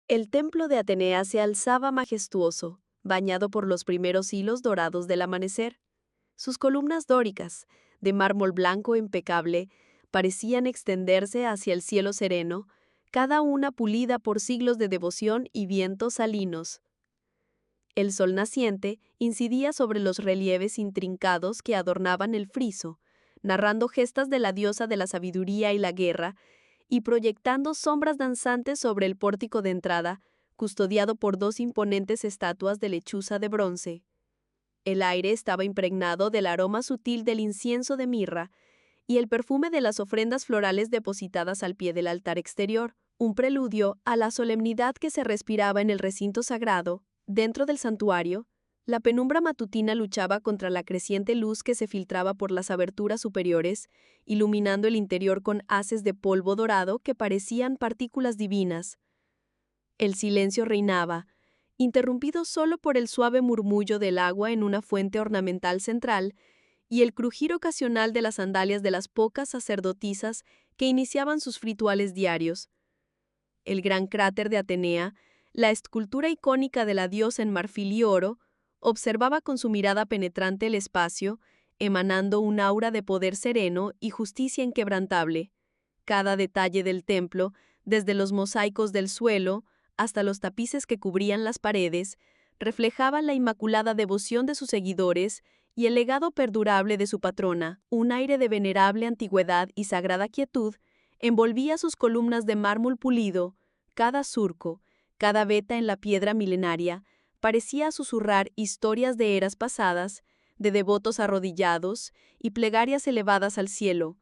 El templo de Atenea se alzaba majestuoso, bañado por los primeros hilos dorados del amanecer. Sus columnas dóricas, de mármol blanco impecable, parecían extenderse hacia el cielo sereno, cada una pulida por siglos de devoción y vientos salinos. El sol naciente incidía sobre los relieves intrincados que adornaban el friso, narrando gestas de la diosa de la sabiduría y la guerra, y proyectando sombras danzantes sobre el pórtico de entrada, custodiado por dos imponentes estatuas de lechuza de bronce. El aire estaba impregnado del aroma sutil del incienso de mirra y el perfume de las ofrendas florales depositadas al pie del altar exterior, un preludio a la solemnidad que se respiraba en el recinto sagrado. Dentro del santuario, la penumbra matutina luchaba contra la creciente luz que se filtraba por las aberturas superiores, iluminando el interior con haces de polvo dorado que parecían partículas divinas. El silencio reinaba, interrumpido solo por el suave murmullo del agua en una fuente ornamental central y el crujir ocasional de las sandalias de las pocas sacerdotisas que iniciaban sus rituales diarios. El gran cráter de Atenea, la escultura icónica de la diosa en marfil y oro, observaba con su mirada penetrante el espacio, emanando un aura de poder sereno y justicia inquebrantable. Cada detalle del templo, desde los mosaicos del suelo hasta los tapices que cubrían las paredes, reflejaba la inmaculada devoción de sus seguidores y el legado perdurable de su patrona. Un aire de venerable antigüedad y sagrada quietud envolvía sus columnas de mármol pulido. Cada surco, cada veta en la piedra milenaria, parecía susurrar historias de eras pasadas, de devotos arrodillados y plegarias elevadas al cielo.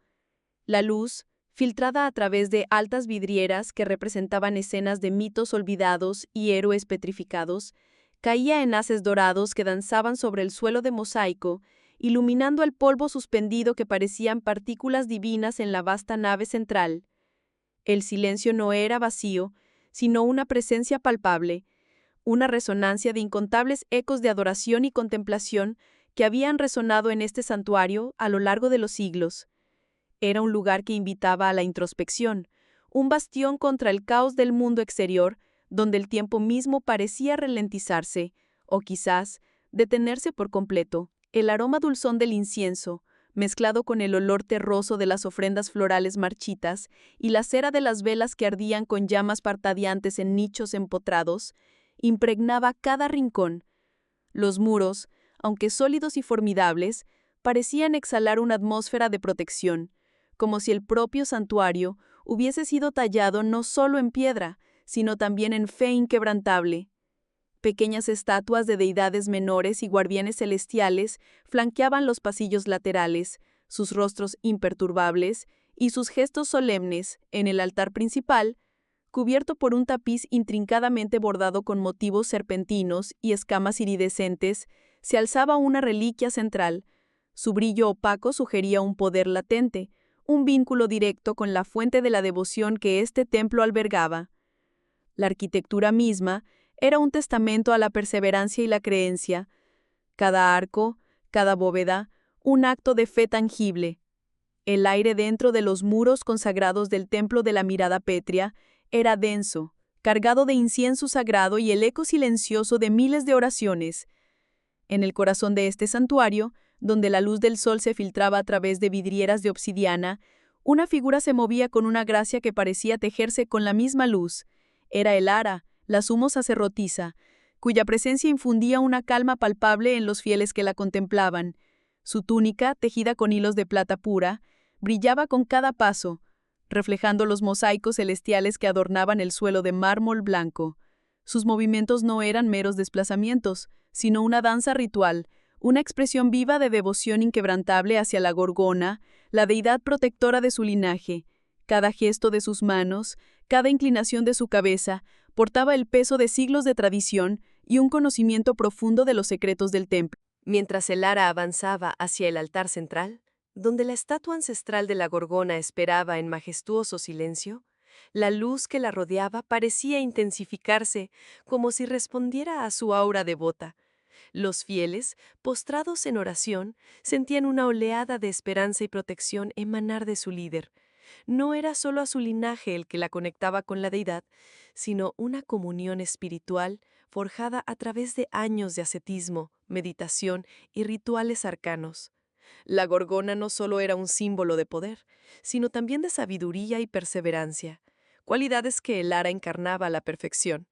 La luz, filtrada a través de altas vidrieras que representaban escenas de mitos olvidados y héroes petrificados, caía en haces dorados que danzaban sobre el suelo de mosaico, iluminando el polvo suspendido que parecían partículas divinas en la vasta nave central. El silencio no era vacío, sino una presencia palpable, una resonancia de incontables ecos de adoración y contemplación que habían resonado en este santuario a lo largo de los siglos. Era un lugar que invitaba a la introspección, un bastión contra el caos del mundo exterior, donde el tiempo mismo parecía ralentizarse, o quizás detenerse por completo. El aroma dulzón del incienso, mezclado con el olor terroso de las ofrendas florales marchitas y la cera de las velas que ardían con llamas parpadeantes en nichos empotrados, impregnaba cada rincón. Los muros, aunque sólidos y formidables, parecían exhalar una atmósfera de protección, como si el propio santuario hubiese sido tallado no solo en piedra, sino también en fe inquebrantable. Pequeñas estatuas de deidades menores y guardianes celestiales flanqueaban los pasillos laterales, sus rostros imperturbables y sus gestos solemnes en el altar principal, cubierto por un tapiz intrincadamente bordado con motivos serpentinos y escamas iridescentes, se alzaba una reliquia central. Su brillo opaco sugería un poder latente, un vínculo directo con la fuente de la devoción que este templo albergaba. La arquitectura misma era un testamento a la perseverancia y la creencia. Cada arco, cada bóveda, un acto de fe tangible. El aire dentro de los muros consagrados del templo de la mirada pétrea era denso, cargado de incienso sagrado y el eco silencioso de miles de oraciones. En el corazón de este santuario, donde la luz del sol se filtraba a través de vidrieras de obsidiana, una figura se movía con una gracia que parecía tejerse con la misma luz. Era el Ara, la sumo sacerdotisa, cuya presencia infundía una calma palpable en los fieles que la contemplaban. Su túnica, tejida con hilos de plata pura, brillaba con cada paso, reflejando los mosaicos celestiales que adornaban el suelo de mármol blanco. Sus movimientos no eran meros desplazamientos, sino una danza ritual, una expresión viva de devoción inquebrantable hacia la Gorgona, la deidad protectora de su linaje. Cada gesto de sus manos, cada inclinación de su cabeza, portaba el peso de siglos de tradición y un conocimiento profundo de los secretos del templo. Mientras el Ara avanzaba hacia el altar central, donde la estatua ancestral de la Gorgona esperaba en majestuoso silencio, la luz que la rodeaba parecía intensificarse, como si respondiera a su aura devota. Los fieles, postrados en oración, sentían una oleada de esperanza y protección emanar de su líder. No era solo a su linaje el que la conectaba con la deidad, sino una comunión espiritual forjada a través de años de ascetismo, meditación y rituales arcanos. La gorgona no solo era un símbolo de poder, sino también de sabiduría y perseverancia, cualidades que Elara encarnaba a la perfección.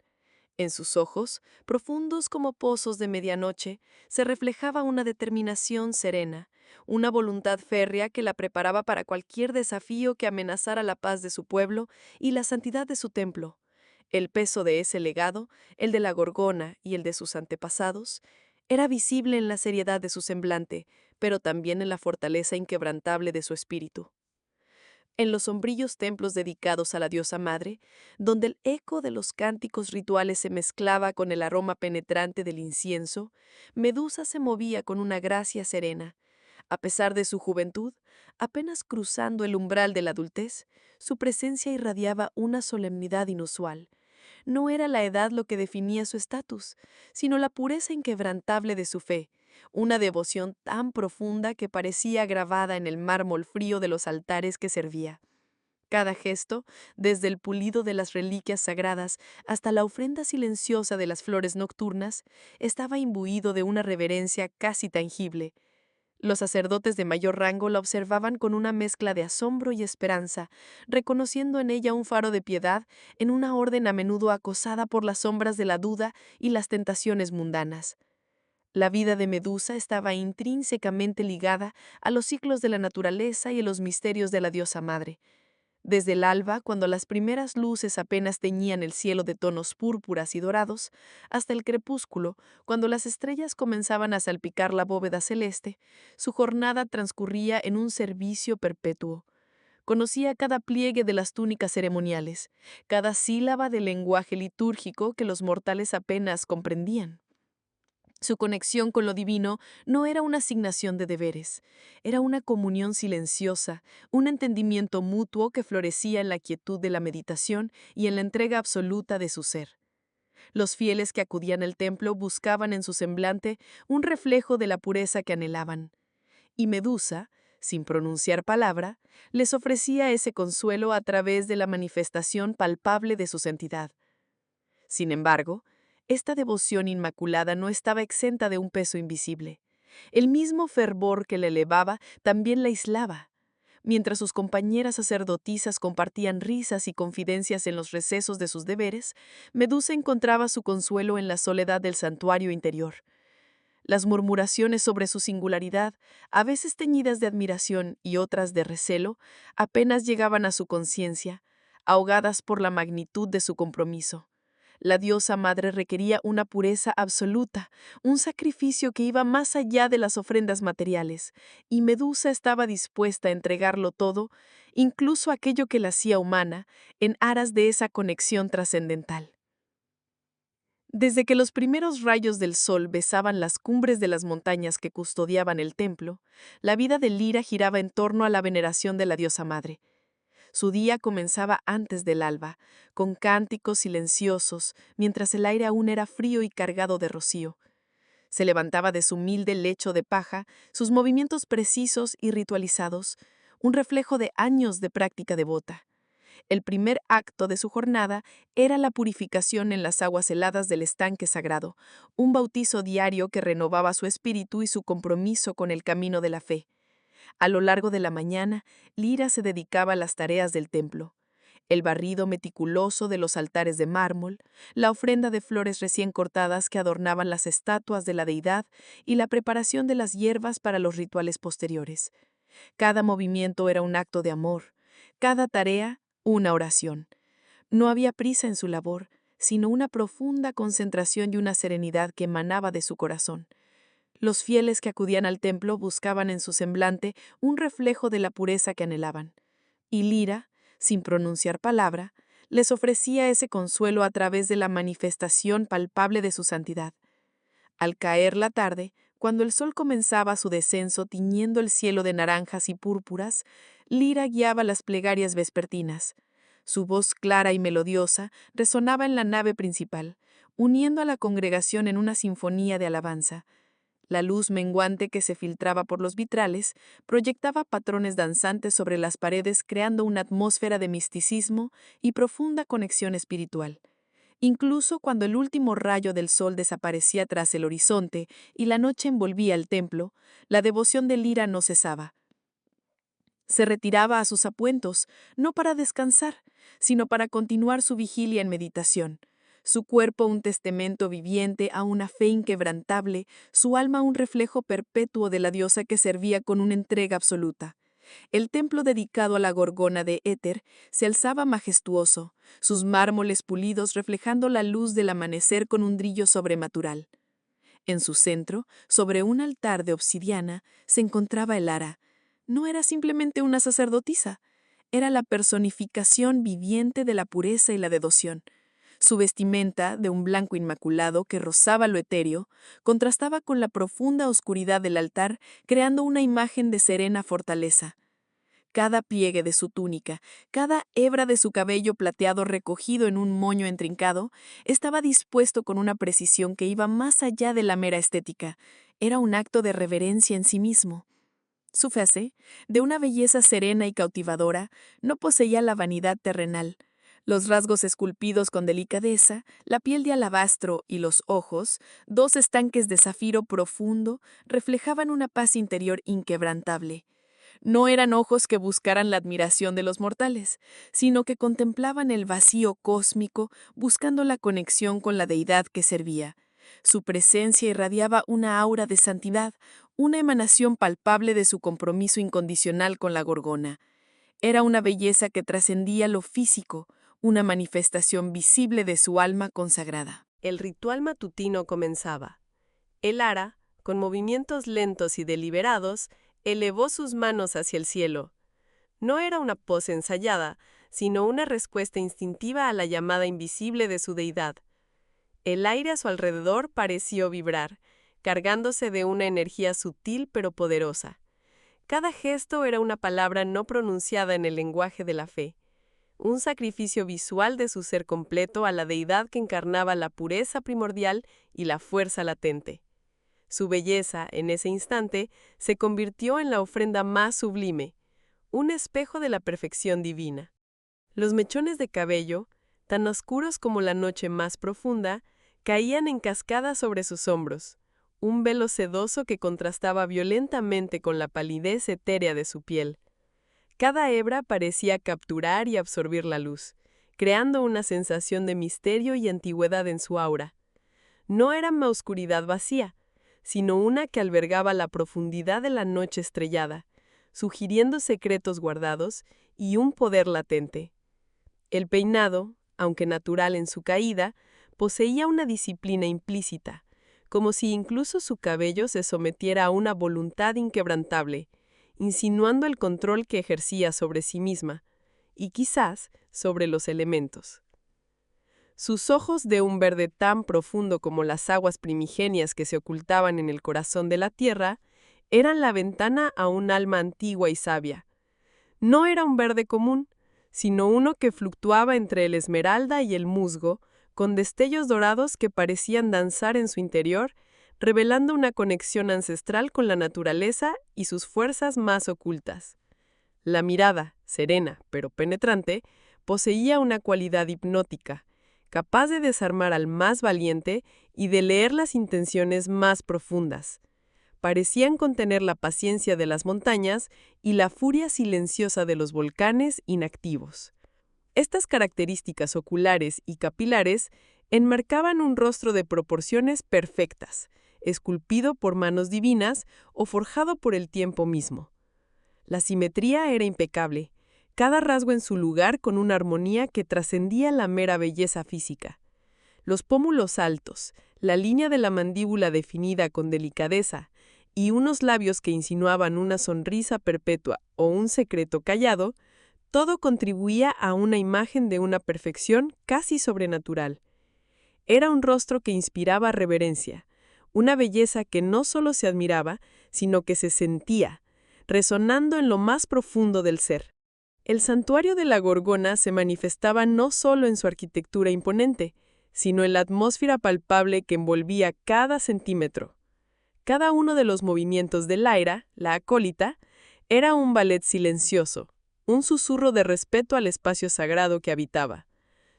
En sus ojos, profundos como pozos de medianoche, se reflejaba una determinación serena, una voluntad férrea que la preparaba para cualquier desafío que amenazara la paz de su pueblo y la santidad de su templo. El peso de ese legado, el de la Gorgona y el de sus antepasados, era visible en la seriedad de su semblante, pero también en la fortaleza inquebrantable de su espíritu. En los sombríos templos dedicados a la diosa madre, donde el eco de los cánticos rituales se mezclaba con el aroma penetrante del incienso, Medusa se movía con una gracia serena. A pesar de su juventud, apenas cruzando el umbral de la adultez, su presencia irradiaba una solemnidad inusual. No era la edad lo que definía su estatus, sino la pureza inquebrantable de su fe, una devoción tan profunda que parecía grabada en el mármol frío de los altares que servía. Cada gesto, desde el pulido de las reliquias sagradas hasta la ofrenda silenciosa de las flores nocturnas, estaba imbuido de una reverencia casi tangible. Los sacerdotes de mayor rango la observaban con una mezcla de asombro y esperanza, reconociendo en ella un faro de piedad en una orden a menudo acosada por las sombras de la duda y las tentaciones mundanas. La vida de Medusa estaba intrínsecamente ligada a los ciclos de la naturaleza y a los misterios de la diosa madre. Desde el alba, cuando las primeras luces apenas teñían el cielo de tonos púrpuras y dorados, hasta el crepúsculo, cuando las estrellas comenzaban a salpicar la bóveda celeste, su jornada transcurría en un servicio perpetuo. Conocía cada pliegue de las túnicas ceremoniales, cada sílaba del lenguaje litúrgico que los mortales apenas comprendían. Su conexión con lo divino no era una asignación de deberes, era una comunión silenciosa, un entendimiento mutuo que florecía en la quietud de la meditación y en la entrega absoluta de su ser. Los fieles que acudían al templo buscaban en su semblante un reflejo de la pureza que anhelaban, y Medusa, sin pronunciar palabra, les ofrecía ese consuelo a través de la manifestación palpable de su santidad. Sin embargo, esta devoción inmaculada no estaba exenta de un peso invisible. El mismo fervor que la elevaba también la aislaba. Mientras sus compañeras sacerdotisas compartían risas y confidencias en los recesos de sus deberes, Medusa encontraba su consuelo en la soledad del santuario interior. Las murmuraciones sobre su singularidad, a veces teñidas de admiración y otras de recelo, apenas llegaban a su conciencia, ahogadas por la magnitud de su compromiso. La diosa madre requería una pureza absoluta, un sacrificio que iba más allá de las ofrendas materiales, y Medusa estaba dispuesta a entregarlo todo, incluso aquello que la hacía humana, en aras de esa conexión trascendental. Desde que los primeros rayos del sol besaban las cumbres de las montañas que custodiaban el templo, la vida de Lira giraba en torno a la veneración de la diosa madre. Su día comenzaba antes del alba, con cánticos silenciosos, mientras el aire aún era frío y cargado de rocío. Se levantaba de su humilde lecho de paja, sus movimientos precisos y ritualizados, un reflejo de años de práctica devota. El primer acto de su jornada era la purificación en las aguas heladas del estanque sagrado, un bautizo diario que renovaba su espíritu y su compromiso con el camino de la fe. A lo largo de la mañana, Lira se dedicaba a las tareas del templo. El barrido meticuloso de los altares de mármol, la ofrenda de flores recién cortadas que adornaban las estatuas de la deidad y la preparación de las hierbas para los rituales posteriores. Cada movimiento era un acto de amor, cada tarea una oración. No había prisa en su labor, sino una profunda concentración y una serenidad que emanaba de su corazón. Los fieles que acudían al templo buscaban en su semblante un reflejo de la pureza que anhelaban. Y Lira, sin pronunciar palabra, les ofrecía ese consuelo a través de la manifestación palpable de su santidad. Al caer la tarde, cuando el sol comenzaba su descenso tiñendo el cielo de naranjas y púrpuras, Lira guiaba las plegarias vespertinas. Su voz clara y melodiosa resonaba en la nave principal, uniendo a la congregación en una sinfonía de alabanza. La luz menguante que se filtraba por los vitrales proyectaba patrones danzantes sobre las paredes, creando una atmósfera de misticismo y profunda conexión espiritual. Incluso cuando el último rayo del sol desaparecía tras el horizonte y la noche envolvía el templo, la devoción de Lyra no cesaba. Se retiraba a sus apuentos, no para descansar, sino para continuar su vigilia en meditación. Su cuerpo un testamento viviente a una fe inquebrantable, su alma un reflejo perpetuo de la diosa que servía con una entrega absoluta. El templo dedicado a la Gorgona de Éter se alzaba majestuoso, sus mármoles pulidos reflejando la luz del amanecer con un brillo sobrenatural. En su centro, sobre un altar de obsidiana, se encontraba Elara. No era simplemente una sacerdotisa, era la personificación viviente de la pureza y la devoción. Su vestimenta, de un blanco inmaculado que rozaba lo etéreo, contrastaba con la profunda oscuridad del altar, creando una imagen de serena fortaleza. Cada pliegue de su túnica, cada hebra de su cabello plateado recogido en un moño intrincado, estaba dispuesto con una precisión que iba más allá de la mera estética. Era un acto de reverencia en sí mismo. Su fase, de una belleza serena y cautivadora, no poseía la vanidad terrenal. Los rasgos esculpidos con delicadeza, la piel de alabastro y los ojos, dos estanques de zafiro profundo, reflejaban una paz interior inquebrantable. No eran ojos que buscaran la admiración de los mortales, sino que contemplaban el vacío cósmico buscando la conexión con la deidad que servía. Su presencia irradiaba una aura de santidad, una emanación palpable de su compromiso incondicional con la Gorgona. Era una belleza que trascendía lo físico, una manifestación visible de su alma consagrada. El ritual matutino comenzaba. Elara, con movimientos lentos y deliberados, elevó sus manos hacia el cielo. No era una pose ensayada, sino una respuesta instintiva a la llamada invisible de su deidad. El aire a su alrededor pareció vibrar, cargándose de una energía sutil pero poderosa. Cada gesto era una palabra no pronunciada en el lenguaje de la fe, un sacrificio visual de su ser completo a la deidad que encarnaba la pureza primordial y la fuerza latente. Su belleza, en ese instante, se convirtió en la ofrenda más sublime, un espejo de la perfección divina. Los mechones de cabello, tan oscuros como la noche más profunda, caían en cascada sobre sus hombros, un velo sedoso que contrastaba violentamente con la palidez etérea de su piel. Cada hebra parecía capturar y absorbir la luz, creando una sensación de misterio y antigüedad en su aura. No era una oscuridad vacía, sino una que albergaba la profundidad de la noche estrellada, sugiriendo secretos guardados y un poder latente. El peinado, aunque natural en su caída, poseía una disciplina implícita, como si incluso su cabello se sometiera a una voluntad inquebrantable, insinuando el control que ejercía sobre sí misma, y quizás sobre los elementos. Sus ojos, de un verde tan profundo como las aguas primigenias que se ocultaban en el corazón de la tierra, eran la ventana a un alma antigua y sabia. No era un verde común, sino uno que fluctuaba entre el esmeralda y el musgo, con destellos dorados que parecían danzar en su interior, revelando una conexión ancestral con la naturaleza y sus fuerzas más ocultas. La mirada, serena pero penetrante, poseía una cualidad hipnótica, capaz de desarmar al más valiente y de leer las intenciones más profundas. Parecían contener la paciencia de las montañas y la furia silenciosa de los volcanes inactivos. Estas características oculares y capilares enmarcaban un rostro de proporciones perfectas, esculpido por manos divinas o forjado por el tiempo mismo. La simetría era impecable, cada rasgo en su lugar con una armonía que trascendía la mera belleza física. Los pómulos altos, la línea de la mandíbula definida con delicadeza y unos labios que insinuaban una sonrisa perpetua o un secreto callado, todo contribuía a una imagen de una perfección casi sobrenatural. Era un rostro que inspiraba reverencia, una belleza que no solo se admiraba, sino que se sentía, resonando en lo más profundo del ser. El santuario de la Gorgona se manifestaba no solo en su arquitectura imponente, sino en la atmósfera palpable que envolvía cada centímetro. Cada uno de los movimientos de Lyra, la acólita, era un ballet silencioso, un susurro de respeto al espacio sagrado que habitaba.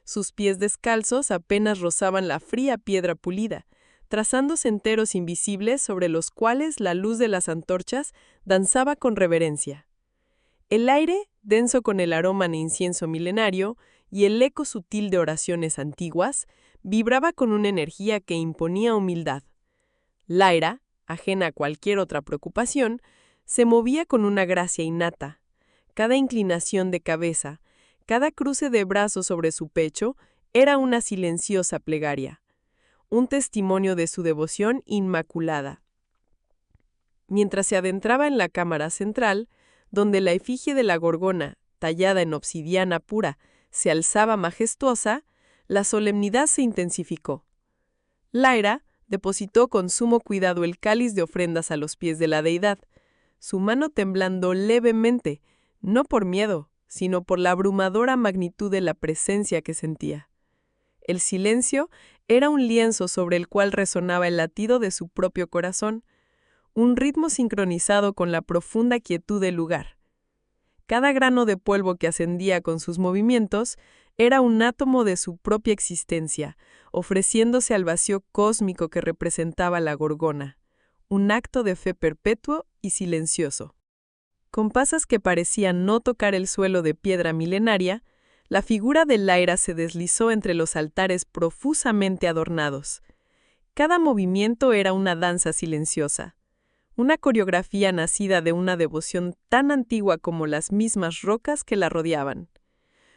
Sus pies descalzos apenas rozaban la fría piedra pulida, trazando senderos invisibles sobre los cuales la luz de las antorchas danzaba con reverencia. El aire, denso con el aroma de incienso milenario y el eco sutil de oraciones antiguas, vibraba con una energía que imponía humildad. Lyra, ajena a cualquier otra preocupación, se movía con una gracia innata. Cada inclinación de cabeza, cada cruce de brazos sobre su pecho, era una silenciosa plegaria, un testimonio de su devoción inmaculada. Mientras se adentraba en la cámara central, donde la efigie de la Gorgona, tallada en obsidiana pura, se alzaba majestuosa, la solemnidad se intensificó. Lyra depositó con sumo cuidado el cáliz de ofrendas a los pies de la deidad, su mano temblando levemente, no por miedo, sino por la abrumadora magnitud de la presencia que sentía. El silencio era un lienzo sobre el cual resonaba el latido de su propio corazón, un ritmo sincronizado con la profunda quietud del lugar. Cada grano de polvo que ascendía con sus movimientos era un átomo de su propia existencia, ofreciéndose al vacío cósmico que representaba la Gorgona, un acto de fe perpetuo y silencioso. Con pasas que parecían no tocar el suelo de piedra milenaria, la figura de Lyra se deslizó entre los altares profusamente adornados. Cada movimiento era una danza silenciosa, una coreografía nacida de una devoción tan antigua como las mismas rocas que la rodeaban.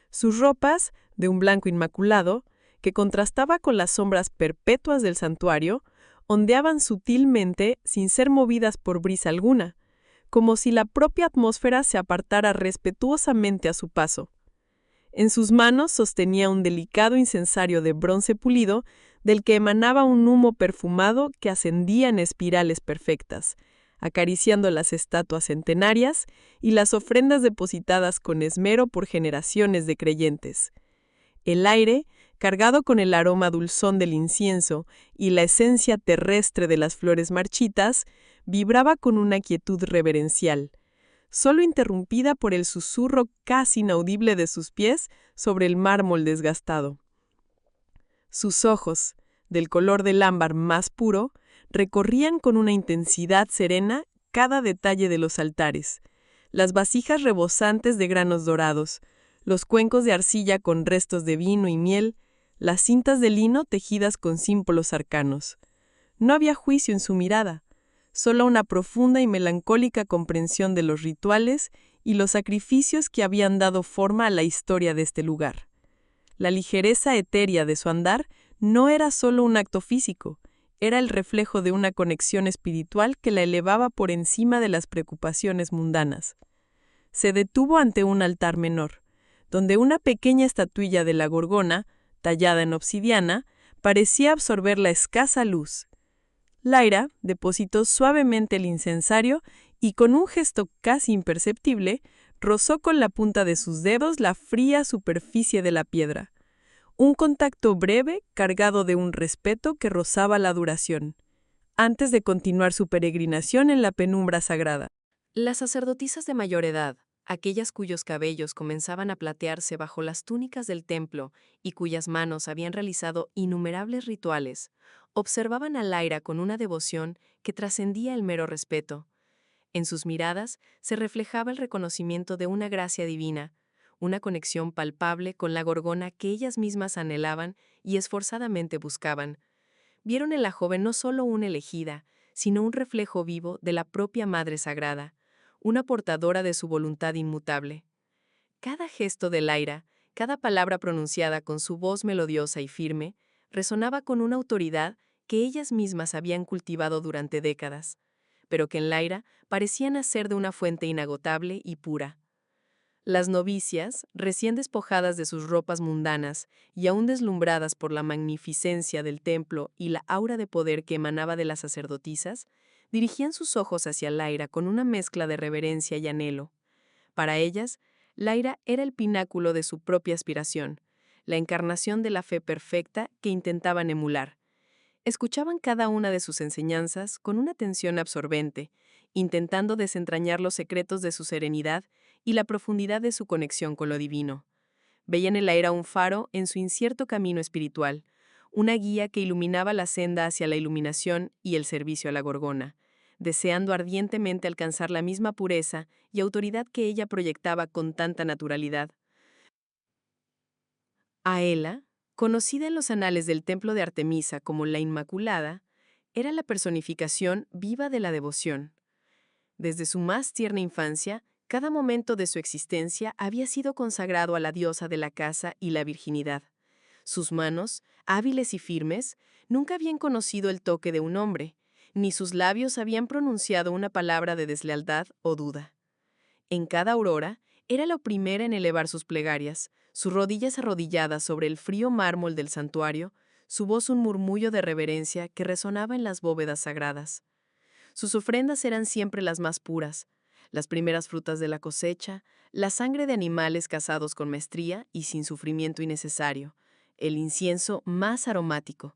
Sus ropas, de un blanco inmaculado, que contrastaba con las sombras perpetuas del santuario, ondeaban sutilmente sin ser movidas por brisa alguna, como si la propia atmósfera se apartara respetuosamente a su paso. En sus manos sostenía un delicado incensario de bronce pulido, del que emanaba un humo perfumado que ascendía en espirales perfectas, acariciando las estatuas centenarias y las ofrendas depositadas con esmero por generaciones de creyentes. El aire, cargado con el aroma dulzón del incienso y la esencia terrestre de las flores marchitas, vibraba con una quietud reverencial, solo interrumpida por el susurro casi inaudible de sus pies sobre el mármol desgastado. Sus ojos, del color del ámbar más puro, recorrían con una intensidad serena cada detalle de los altares, las vasijas rebosantes de granos dorados, los cuencos de arcilla con restos de vino y miel, las cintas de lino tejidas con símbolos arcanos. No había juicio en su mirada, solo una profunda y melancólica comprensión de los rituales y los sacrificios que habían dado forma a la historia de este lugar. La ligereza etérea de su andar no era solo un acto físico, era el reflejo de una conexión espiritual que la elevaba por encima de las preocupaciones mundanas. Se detuvo ante un altar menor, donde una pequeña estatuilla de la Gorgona, tallada en obsidiana, parecía absorber la escasa luz. Lyra depositó suavemente el incensario y con un gesto casi imperceptible, rozó con la punta de sus dedos la fría superficie de la piedra. Un contacto breve cargado de un respeto que rozaba la duración, antes de continuar su peregrinación en la penumbra sagrada. Las sacerdotisas de mayor edad, aquellas cuyos cabellos comenzaban a platearse bajo las túnicas del templo y cuyas manos habían realizado innumerables rituales, observaban a Lyra con una devoción que trascendía el mero respeto. En sus miradas se reflejaba el reconocimiento de una gracia divina, una conexión palpable con la Gorgona que ellas mismas anhelaban y esforzadamente buscaban. Vieron en la joven no solo una elegida, sino un reflejo vivo de la propia Madre Sagrada, una portadora de su voluntad inmutable. Cada gesto de Lyra, cada palabra pronunciada con su voz melodiosa y firme, resonaba con una autoridad que ellas mismas habían cultivado durante décadas, pero que en Lyra parecía nacer de una fuente inagotable y pura. Las novicias, recién despojadas de sus ropas mundanas y aún deslumbradas por la magnificencia del templo y la aura de poder que emanaba de las sacerdotisas, dirigían sus ojos hacia Lyra con una mezcla de reverencia y anhelo. Para ellas, Lyra era el pináculo de su propia aspiración, la encarnación de la fe perfecta que intentaban emular. Escuchaban cada una de sus enseñanzas con una atención absorbente, intentando desentrañar los secretos de su serenidad y la profundidad de su conexión con lo divino. Veían en la era un faro en su incierto camino espiritual, una guía que iluminaba la senda hacia la iluminación y el servicio a la Gorgona, deseando ardientemente alcanzar la misma pureza y autoridad que ella proyectaba con tanta naturalidad. Aela, conocida en los anales del templo de Artemisa como la Inmaculada, era la personificación viva de la devoción. Desde su más tierna infancia, cada momento de su existencia había sido consagrado a la diosa de la casa y la virginidad. Sus manos, hábiles y firmes, nunca habían conocido el toque de un hombre, ni sus labios habían pronunciado una palabra de deslealtad o duda. En cada aurora, era la primera en elevar sus plegarias, sus rodillas arrodilladas sobre el frío mármol del santuario, su voz un murmullo de reverencia que resonaba en las bóvedas sagradas. Sus ofrendas eran siempre las más puras, las primeras frutas de la cosecha, la sangre de animales cazados con maestría y sin sufrimiento innecesario, el incienso más aromático.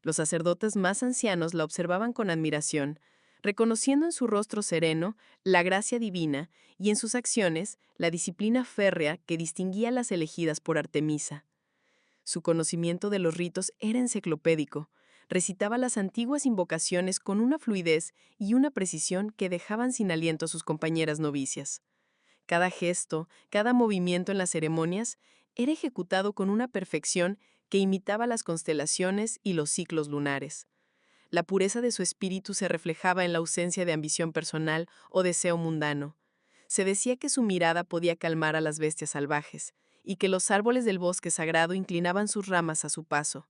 Los sacerdotes más ancianos la observaban con admiración, reconociendo en su rostro sereno la gracia divina y en sus acciones la disciplina férrea que distinguía a las elegidas por Artemisa. Su conocimiento de los ritos era enciclopédico. Recitaba las antiguas invocaciones con una fluidez y una precisión que dejaban sin aliento a sus compañeras novicias. Cada gesto, cada movimiento en las ceremonias era ejecutado con una perfección que imitaba las constelaciones y los ciclos lunares. La pureza de su espíritu se reflejaba en la ausencia de ambición personal o deseo mundano. Se decía que su mirada podía calmar a las bestias salvajes, y que los árboles del bosque sagrado inclinaban sus ramas a su paso.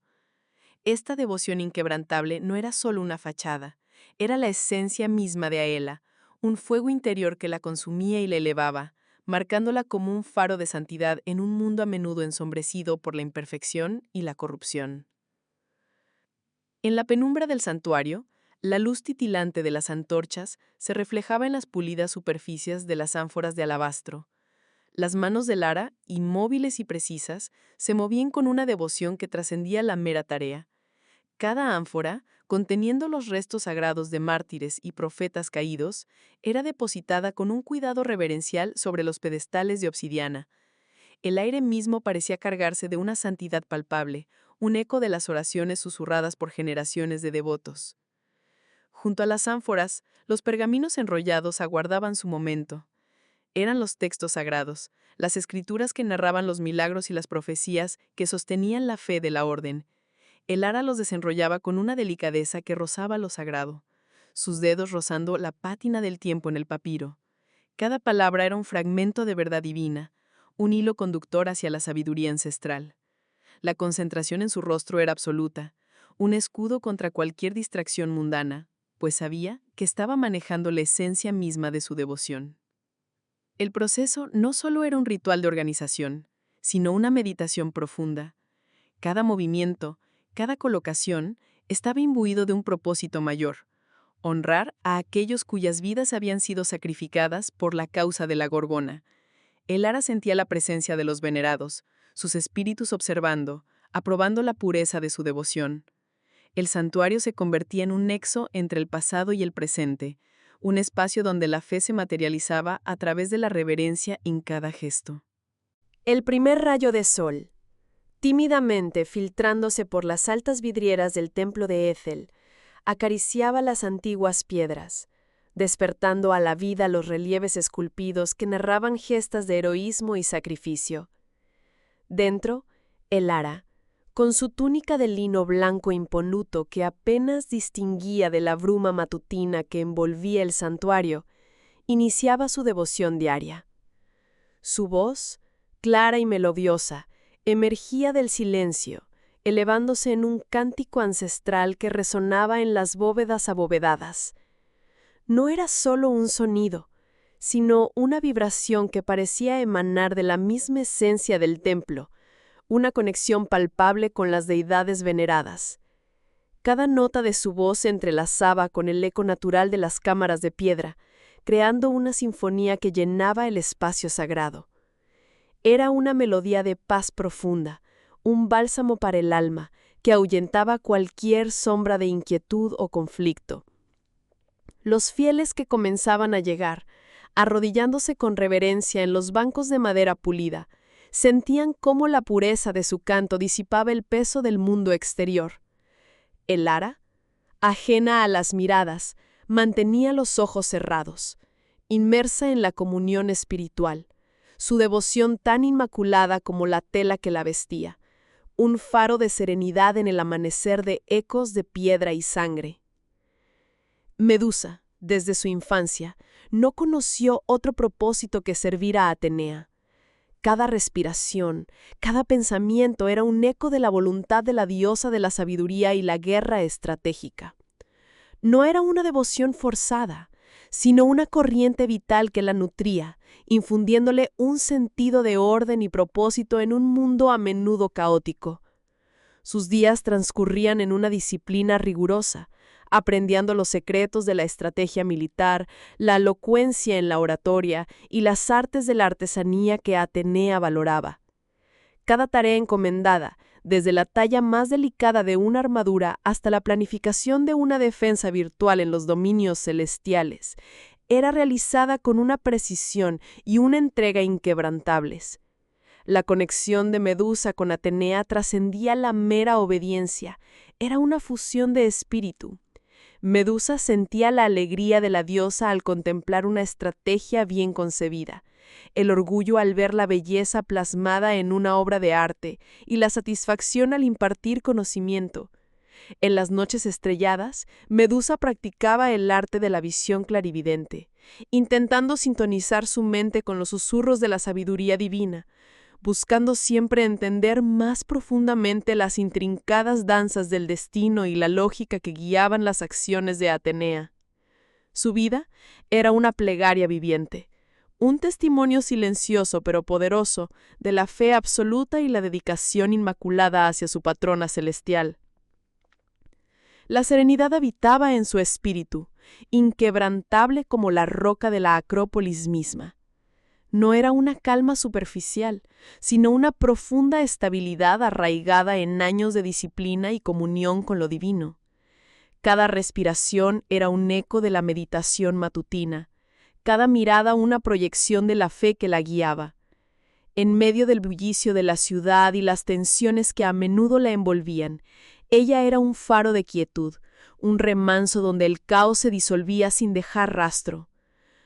Esta devoción inquebrantable no era solo una fachada, era la esencia misma de Aela, un fuego interior que la consumía y la elevaba, marcándola como un faro de santidad en un mundo a menudo ensombrecido por la imperfección y la corrupción. En la penumbra del santuario, la luz titilante de las antorchas se reflejaba en las pulidas superficies de las ánforas de alabastro. Las manos de Lara, inmóviles y precisas, se movían con una devoción que trascendía la mera tarea. Cada ánfora, conteniendo los restos sagrados de mártires y profetas caídos, era depositada con un cuidado reverencial sobre los pedestales de obsidiana. El aire mismo parecía cargarse de una santidad palpable, un eco de las oraciones susurradas por generaciones de devotos. Junto a las ánforas, los pergaminos enrollados aguardaban su momento. Eran los textos sagrados, las escrituras que narraban los milagros y las profecías que sostenían la fe de la orden. El ara los desenrollaba con una delicadeza que rozaba lo sagrado, sus dedos rozando la pátina del tiempo en el papiro. Cada palabra era un fragmento de verdad divina, un hilo conductor hacia la sabiduría ancestral. La concentración en su rostro era absoluta, un escudo contra cualquier distracción mundana, pues sabía que estaba manejando la esencia misma de su devoción. El proceso no solo era un ritual de organización, sino una meditación profunda. Cada movimiento, cada colocación, estaba imbuido de un propósito mayor: honrar a aquellos cuyas vidas habían sido sacrificadas por la causa de la Gorgona. El ara sentía la presencia de los venerados, sus espíritus observando, aprobando la pureza de su devoción. El santuario se convertía en un nexo entre el pasado y el presente, un espacio donde la fe se materializaba a través de la reverencia en cada gesto. El primer rayo de sol, tímidamente filtrándose por las altas vidrieras del templo de Ethel, acariciaba las antiguas piedras, despertando a la vida los relieves esculpidos que narraban gestas de heroísmo y sacrificio. Dentro, el ara, con su túnica de lino blanco impoluto que apenas distinguía de la bruma matutina que envolvía el santuario, iniciaba su devoción diaria. Su voz, clara y melodiosa, emergía del silencio, elevándose en un cántico ancestral que resonaba en las bóvedas abovedadas. No era solo un sonido, sino una vibración que parecía emanar de la misma esencia del templo, una conexión palpable con las deidades veneradas. Cada nota de su voz se entrelazaba con el eco natural de las cámaras de piedra, creando una sinfonía que llenaba el espacio sagrado. Era una melodía de paz profunda, un bálsamo para el alma, que ahuyentaba cualquier sombra de inquietud o conflicto. Los fieles que comenzaban a llegar, arrodillándose con reverencia en los bancos de madera pulida, sentían cómo la pureza de su canto disipaba el peso del mundo exterior. El ara, ajena a las miradas, mantenía los ojos cerrados, inmersa en la comunión espiritual, su devoción tan inmaculada como la tela que la vestía, un faro de serenidad en el amanecer de ecos de piedra y sangre. Medusa, desde su infancia, no conoció otro propósito que servir a Atenea. Cada respiración, cada pensamiento era un eco de la voluntad de la diosa de la sabiduría y la guerra estratégica. No era una devoción forzada, sino una corriente vital que la nutría, infundiéndole un sentido de orden y propósito en un mundo a menudo caótico. Sus días transcurrían en una disciplina rigurosa, aprendiendo los secretos de la estrategia militar, la elocuencia en la oratoria y las artes de la artesanía que Atenea valoraba. Cada tarea encomendada, desde la talla más delicada de una armadura hasta la planificación de una defensa virtual en los dominios celestiales, era realizada con una precisión y una entrega inquebrantables. La conexión de Medusa con Atenea trascendía la mera obediencia, era una fusión de espíritu. Medusa sentía la alegría de la diosa al contemplar una estrategia bien concebida, el orgullo al ver la belleza plasmada en una obra de arte y la satisfacción al impartir conocimiento. En las noches estrelladas, Medusa practicaba el arte de la visión clarividente, intentando sintonizar su mente con los susurros de la sabiduría divina, buscando siempre entender más profundamente las intrincadas danzas del destino y la lógica que guiaban las acciones de Atenea. Su vida era una plegaria viviente, un testimonio silencioso pero poderoso de la fe absoluta y la dedicación inmaculada hacia su patrona celestial. La serenidad habitaba en su espíritu, inquebrantable como la roca de la Acrópolis misma. No era una calma superficial, sino una profunda estabilidad arraigada en años de disciplina y comunión con lo divino. Cada respiración era un eco de la meditación matutina, cada mirada una proyección de la fe que la guiaba. En medio del bullicio de la ciudad y las tensiones que a menudo la envolvían, ella era un faro de quietud, un remanso donde el caos se disolvía sin dejar rastro.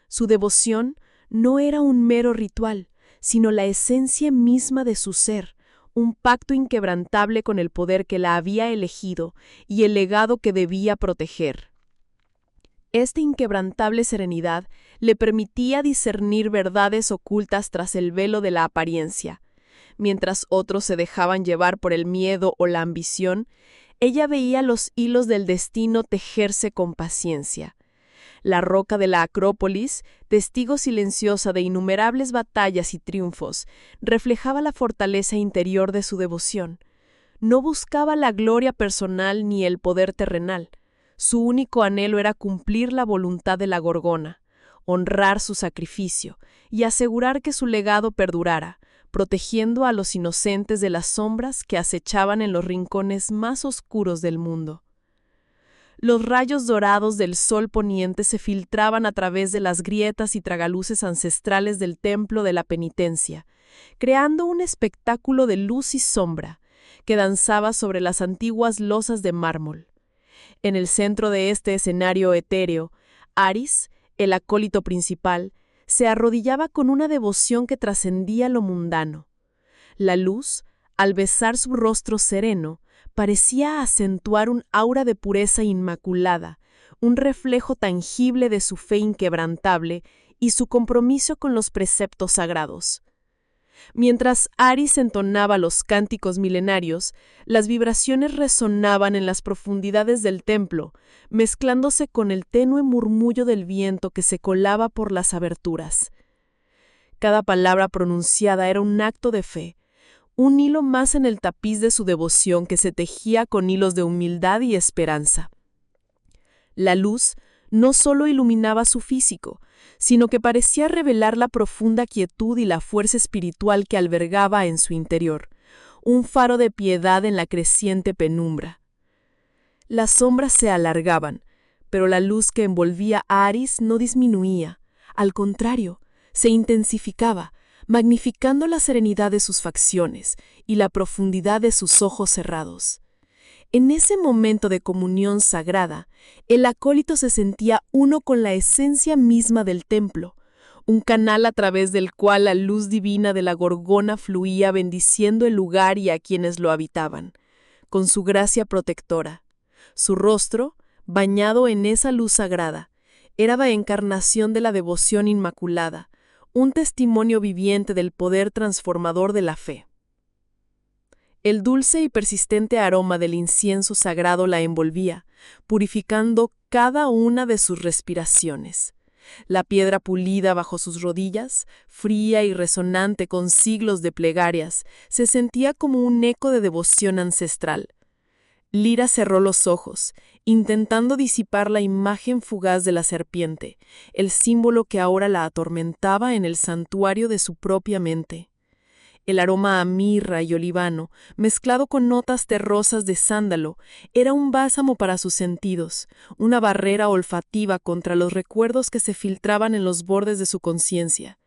Su devoción no era un mero ritual, sino la esencia misma de su ser, un pacto inquebrantable con el poder que la había elegido y el legado que debía proteger. Esta inquebrantable serenidad le permitía discernir verdades ocultas tras el velo de la apariencia. Mientras otros se dejaban llevar por el miedo o la ambición, ella veía los hilos del destino tejerse con paciencia. La roca de la Acrópolis, testigo silenciosa de innumerables batallas y triunfos, reflejaba la fortaleza interior de su devoción. No buscaba la gloria personal ni el poder terrenal. Su único anhelo era cumplir la voluntad de la Gorgona, honrar su sacrificio y asegurar que su legado perdurara, protegiendo a los inocentes de las sombras que acechaban en los rincones más oscuros del mundo. Los rayos dorados del sol poniente se filtraban a través de las grietas y tragaluces ancestrales del templo de la penitencia, creando un espectáculo de luz y sombra que danzaba sobre las antiguas losas de mármol. En el centro de este escenario etéreo, Aris, el acólito principal, se arrodillaba con una devoción que trascendía lo mundano. La luz, al besar su rostro sereno, parecía acentuar un aura de pureza inmaculada, un reflejo tangible de su fe inquebrantable y su compromiso con los preceptos sagrados. Mientras Aris entonaba los cánticos milenarios, las vibraciones resonaban en las profundidades del templo, mezclándose con el tenue murmullo del viento que se colaba por las aberturas. Cada palabra pronunciada era un acto de fe, un hilo más en el tapiz de su devoción que se tejía con hilos de humildad y esperanza. La luz no solo iluminaba su físico, sino que parecía revelar la profunda quietud y la fuerza espiritual que albergaba en su interior, un faro de piedad en la creciente penumbra. Las sombras se alargaban, pero la luz que envolvía a Aris no disminuía. Al contrario, se intensificaba, magnificando la serenidad de sus facciones y la profundidad de sus ojos cerrados. En ese momento de comunión sagrada, el acólito se sentía uno con la esencia misma del templo, un canal a través del cual la luz divina de la Gorgona fluía bendiciendo el lugar y a quienes lo habitaban, con su gracia protectora. Su rostro, bañado en esa luz sagrada, era la encarnación de la devoción inmaculada, un testimonio viviente del poder transformador de la fe. El dulce y persistente aroma del incienso sagrado la envolvía, purificando cada una de sus respiraciones. La piedra pulida bajo sus rodillas, fría y resonante con siglos de plegarias, se sentía como un eco de devoción ancestral. Lyra cerró los ojos, intentando disipar la imagen fugaz de la serpiente, el símbolo que ahora la atormentaba en el santuario de su propia mente. El aroma a mirra y olivano, mezclado con notas terrosas de sándalo, era un bálsamo para sus sentidos, una barrera olfativa contra los recuerdos que se filtraban en los bordes de su conciencia.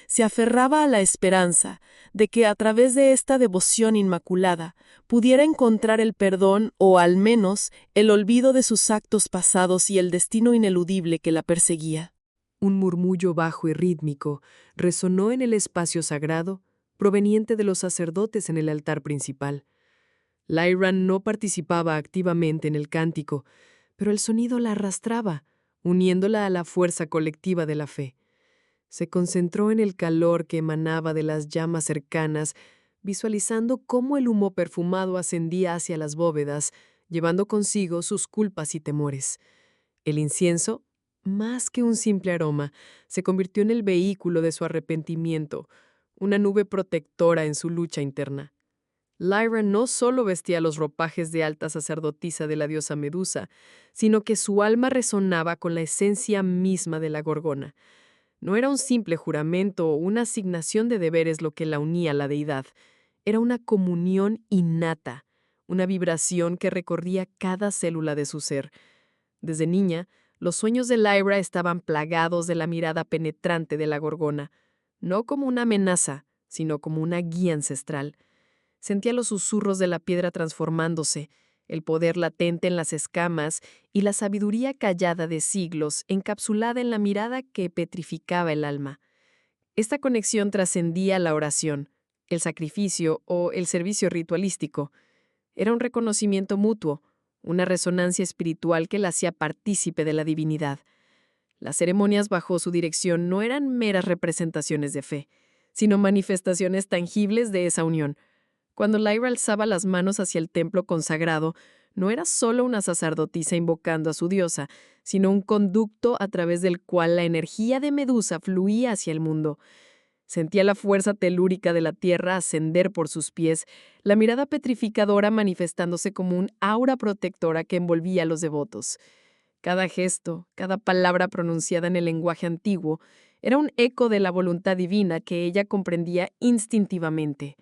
Se aferraba a la esperanza de que a través de esta devoción inmaculada pudiera encontrar el perdón o al menos el olvido de sus actos pasados y el destino ineludible que la perseguía. Un murmullo bajo y rítmico resonó en el espacio sagrado, proveniente de los sacerdotes en el altar principal. Lyra no participaba activamente en el cántico, pero el sonido la arrastraba, uniéndola a la fuerza colectiva de la fe. Se concentró en el calor que emanaba de las llamas cercanas, visualizando cómo el humo perfumado ascendía hacia las bóvedas, llevando consigo sus culpas y temores. El incienso, más que un simple aroma, se convirtió en el vehículo de su arrepentimiento, una nube protectora en su lucha interna. Lyra no solo vestía los ropajes de alta sacerdotisa de la diosa Medusa, sino que su alma resonaba con la esencia misma de la Gorgona. No era un simple juramento o una asignación de deberes lo que la unía a la deidad. Era una comunión innata, una vibración que recorría cada célula de su ser. Desde niña, los sueños de Lyra estaban plagados de la mirada penetrante de la Gorgona, no como una amenaza, sino como una guía ancestral. Sentía los susurros de la piedra transformándose, el poder latente en las escamas y la sabiduría callada de siglos encapsulada en la mirada que petrificaba el alma. Esta conexión trascendía la oración, el sacrificio o el servicio ritualístico. Era un reconocimiento mutuo, una resonancia espiritual que la hacía partícipe de la divinidad. Las ceremonias bajo su dirección no eran meras representaciones de fe, sino manifestaciones tangibles de esa unión. Cuando Lyra alzaba las manos hacia el templo consagrado, no era solo una sacerdotisa invocando a su diosa, sino un conducto a través del cual la energía de Medusa fluía hacia el mundo. Sentía la fuerza telúrica de la tierra ascender por sus pies, la mirada petrificadora manifestándose como un aura protectora que envolvía a los devotos. Cada gesto, cada palabra pronunciada en el lenguaje antiguo, era un eco de la voluntad divina que ella comprendía instintivamente.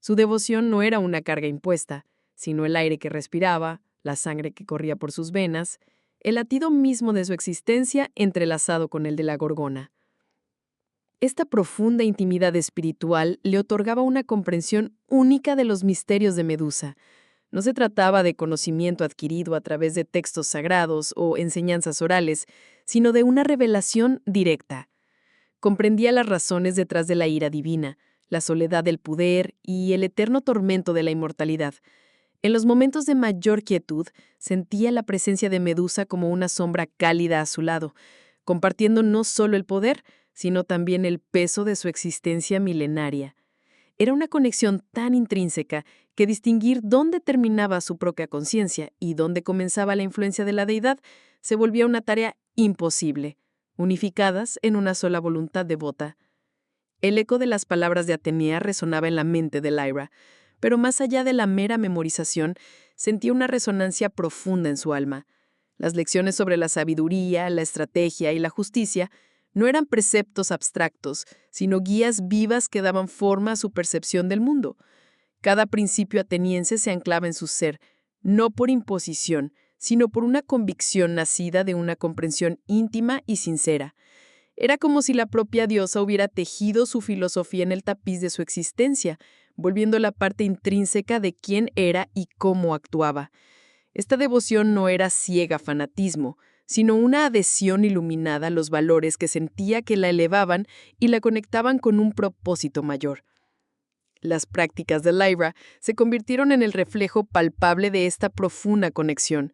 Su devoción no era una carga impuesta, sino el aire que respiraba, la sangre que corría por sus venas, el latido mismo de su existencia entrelazado con el de la Gorgona. Esta profunda intimidad espiritual le otorgaba una comprensión única de los misterios de Medusa. No se trataba de conocimiento adquirido a través de textos sagrados o enseñanzas orales, sino de una revelación directa. Comprendía las razones detrás de la ira divina, la soledad del poder y el eterno tormento de la inmortalidad. En los momentos de mayor quietud, sentía la presencia de Medusa como una sombra cálida a su lado, compartiendo no solo el poder, sino también el peso de su existencia milenaria. Era una conexión tan intrínseca que distinguir dónde terminaba su propia conciencia y dónde comenzaba la influencia de la deidad se volvía una tarea imposible, unificadas en una sola voluntad devota. El eco de las palabras de Atenea resonaba en la mente de Lyra, pero más allá de la mera memorización, sentía una resonancia profunda en su alma. Las lecciones sobre la sabiduría, la estrategia y la justicia no eran preceptos abstractos, sino guías vivas que daban forma a su percepción del mundo. Cada principio ateniense se anclaba en su ser, no por imposición, sino por una convicción nacida de una comprensión íntima y sincera. Era como si la propia diosa hubiera tejido su filosofía en el tapiz de su existencia, volviendo la parte intrínseca de quién era y cómo actuaba. Esta devoción no era ciega fanatismo, sino una adhesión iluminada a los valores que sentía que la elevaban y la conectaban con un propósito mayor. Las prácticas de Lyra se convirtieron en el reflejo palpable de esta profunda conexión.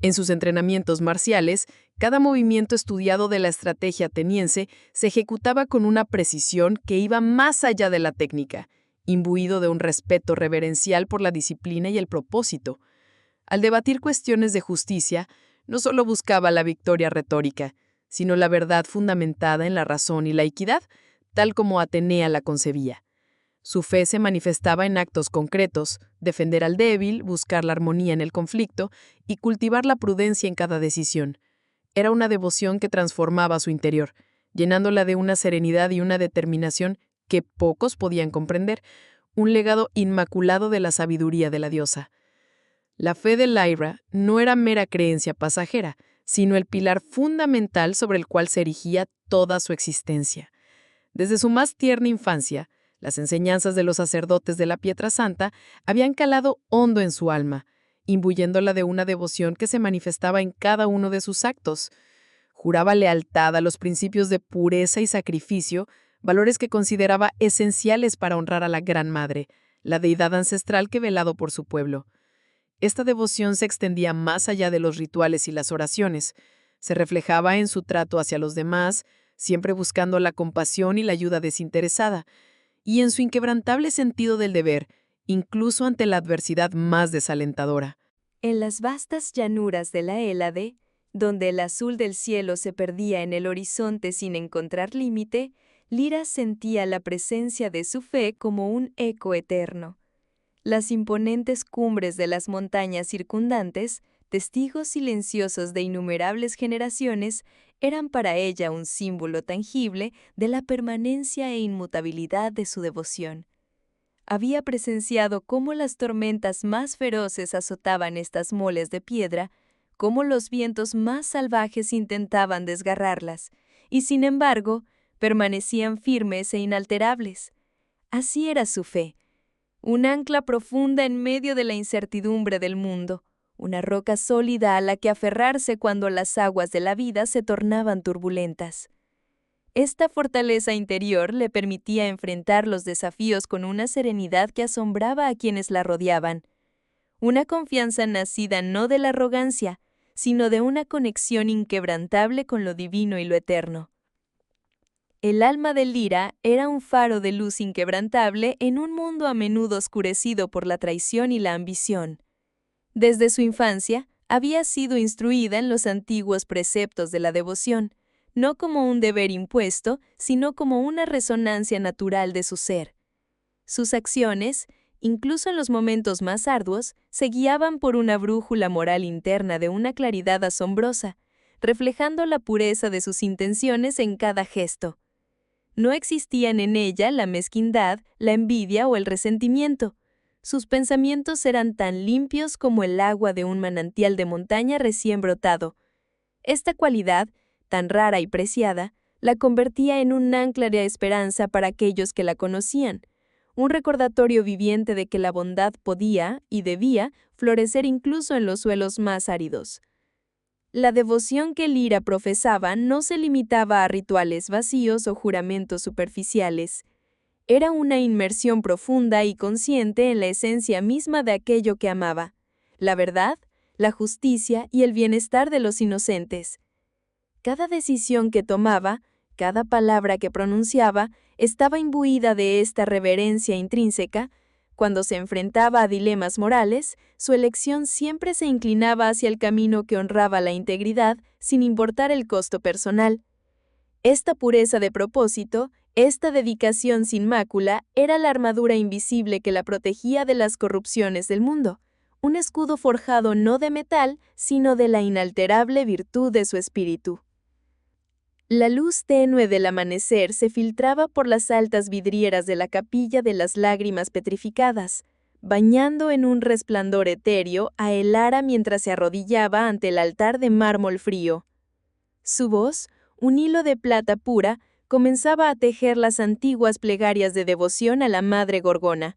En sus entrenamientos marciales, cada movimiento estudiado de la estrategia ateniense se ejecutaba con una precisión que iba más allá de la técnica, imbuido de un respeto reverencial por la disciplina y el propósito. Al debatir cuestiones de justicia, no solo buscaba la victoria retórica, sino la verdad fundamentada en la razón y la equidad, tal como Atenea la concebía. Su fe se manifestaba en actos concretos: defender al débil, buscar la armonía en el conflicto y cultivar la prudencia en cada decisión. Era una devoción que transformaba su interior, llenándola de una serenidad y una determinación que pocos podían comprender, un legado inmaculado de la sabiduría de la diosa. La fe de Lyra no era mera creencia pasajera, sino el pilar fundamental sobre el cual se erigía toda su existencia. Desde su más tierna infancia, las enseñanzas de los sacerdotes de la Pietrasanta habían calado hondo en su alma, imbuyéndola de una devoción que se manifestaba en cada uno de sus actos. Juraba lealtad a los principios de pureza y sacrificio, valores que consideraba esenciales para honrar a la Gran Madre, la deidad ancestral que velado por su pueblo. Esta devoción se extendía más allá de los rituales y las oraciones. Se reflejaba en su trato hacia los demás, siempre buscando la compasión y la ayuda desinteresada, y en su inquebrantable sentido del deber, incluso ante la adversidad más desalentadora. En las vastas llanuras de la Hélade, donde el azul del cielo se perdía en el horizonte sin encontrar límite, Lyra sentía la presencia de su fe como un eco eterno. Las imponentes cumbres de las montañas circundantes, testigos silenciosos de innumerables generaciones, eran para ella un símbolo tangible de la permanencia e inmutabilidad de su devoción. Había presenciado cómo las tormentas más feroces azotaban estas moles de piedra, cómo los vientos más salvajes intentaban desgarrarlas, y sin embargo, permanecían firmes e inalterables. Así era su fe, un ancla profunda en medio de la incertidumbre del mundo, una roca sólida a la que aferrarse cuando las aguas de la vida se tornaban turbulentas. Esta fortaleza interior le permitía enfrentar los desafíos con una serenidad que asombraba a quienes la rodeaban. Una confianza nacida no de la arrogancia, sino de una conexión inquebrantable con lo divino y lo eterno. El alma de Lyra era un faro de luz inquebrantable en un mundo a menudo oscurecido por la traición y la ambición. Desde su infancia, había sido instruida en los antiguos preceptos de la devoción, no como un deber impuesto, sino como una resonancia natural de su ser. Sus acciones, incluso en los momentos más arduos, se guiaban por una brújula moral interna de una claridad asombrosa, reflejando la pureza de sus intenciones en cada gesto. No existían en ella la mezquindad, la envidia o el resentimiento. Sus pensamientos eran tan limpios como el agua de un manantial de montaña recién brotado. Esta cualidad, tan rara y preciada, la convertía en un ancla de esperanza para aquellos que la conocían, un recordatorio viviente de que la bondad podía y debía florecer incluso en los suelos más áridos. La devoción que Lyra profesaba no se limitaba a rituales vacíos o juramentos superficiales. Era una inmersión profunda y consciente en la esencia misma de aquello que amaba: la verdad, la justicia y el bienestar de los inocentes. Cada decisión que tomaba, cada palabra que pronunciaba, estaba imbuida de esta reverencia intrínseca. Cuando se enfrentaba a dilemas morales, su elección siempre se inclinaba hacia el camino que honraba la integridad, sin importar el costo personal. Esta pureza de propósito, esta dedicación sin mácula, era la armadura invisible que la protegía de las corrupciones del mundo, un escudo forjado no de metal, sino de la inalterable virtud de su espíritu. La luz tenue del amanecer se filtraba por las altas vidrieras de la capilla de las lágrimas petrificadas, bañando en un resplandor etéreo a Elara mientras se arrodillaba ante el altar de mármol frío. Su voz, un hilo de plata pura, comenzaba a tejer las antiguas plegarias de devoción a la Madre Gorgona.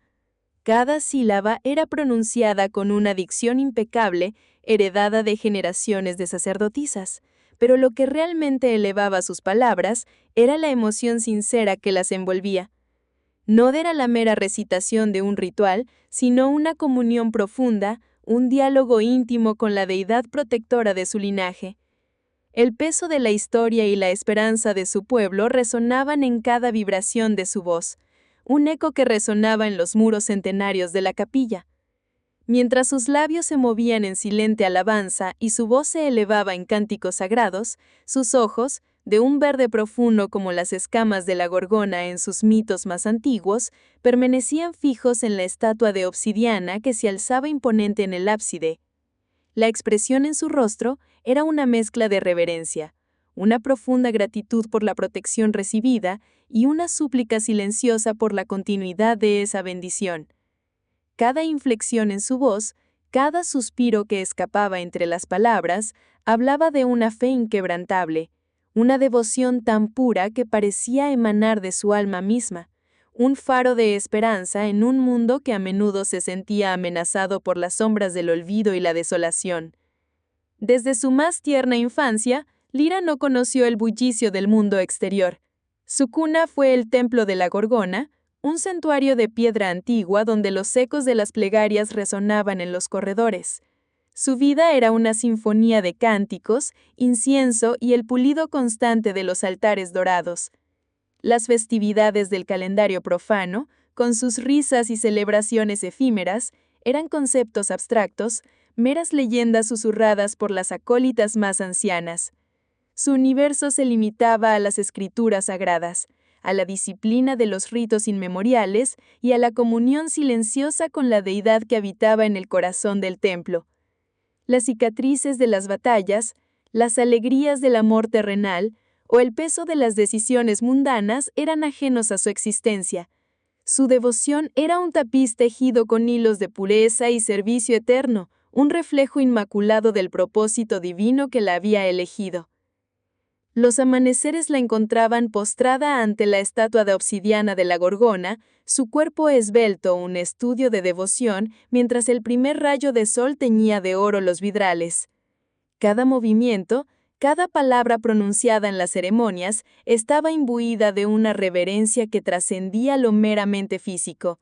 Cada sílaba era pronunciada con una dicción impecable, heredada de generaciones de sacerdotisas, pero lo que realmente elevaba sus palabras era la emoción sincera que las envolvía. No era la mera recitación de un ritual, sino una comunión profunda, un diálogo íntimo con la deidad protectora de su linaje. El peso de la historia y la esperanza de su pueblo resonaban en cada vibración de su voz, un eco que resonaba en los muros centenarios de la capilla. Mientras sus labios se movían en silente alabanza y su voz se elevaba en cánticos sagrados, sus ojos, de un verde profundo como las escamas de la gorgona en sus mitos más antiguos, permanecían fijos en la estatua de obsidiana que se alzaba imponente en el ábside. La expresión en su rostro era una mezcla de reverencia, una profunda gratitud por la protección recibida y una súplica silenciosa por la continuidad de esa bendición. Cada inflexión en su voz, cada suspiro que escapaba entre las palabras, hablaba de una fe inquebrantable, una devoción tan pura que parecía emanar de su alma misma, un faro de esperanza en un mundo que a menudo se sentía amenazado por las sombras del olvido y la desolación. Desde su más tierna infancia, Lira no conoció el bullicio del mundo exterior. Su cuna fue el templo de la Gorgona, un santuario de piedra antigua donde los ecos de las plegarias resonaban en los corredores. Su vida era una sinfonía de cánticos, incienso y el pulido constante de los altares dorados. Las festividades del calendario profano, con sus risas y celebraciones efímeras, eran conceptos abstractos, meras leyendas susurradas por las acólitas más ancianas. Su universo se limitaba a las escrituras sagradas, a la disciplina de los ritos inmemoriales y a la comunión silenciosa con la deidad que habitaba en el corazón del templo. Las cicatrices de las batallas, las alegrías del amor terrenal o el peso de las decisiones mundanas eran ajenos a su existencia. Su devoción era un tapiz tejido con hilos de pureza y servicio eterno, un reflejo inmaculado del propósito divino que la había elegido. Los amaneceres la encontraban postrada ante la estatua de obsidiana de la Gorgona, su cuerpo esbelto un estudio de devoción, mientras el primer rayo de sol teñía de oro los vidrales. Cada movimiento, cada palabra pronunciada en las ceremonias, estaba imbuida de una reverencia que trascendía lo meramente físico.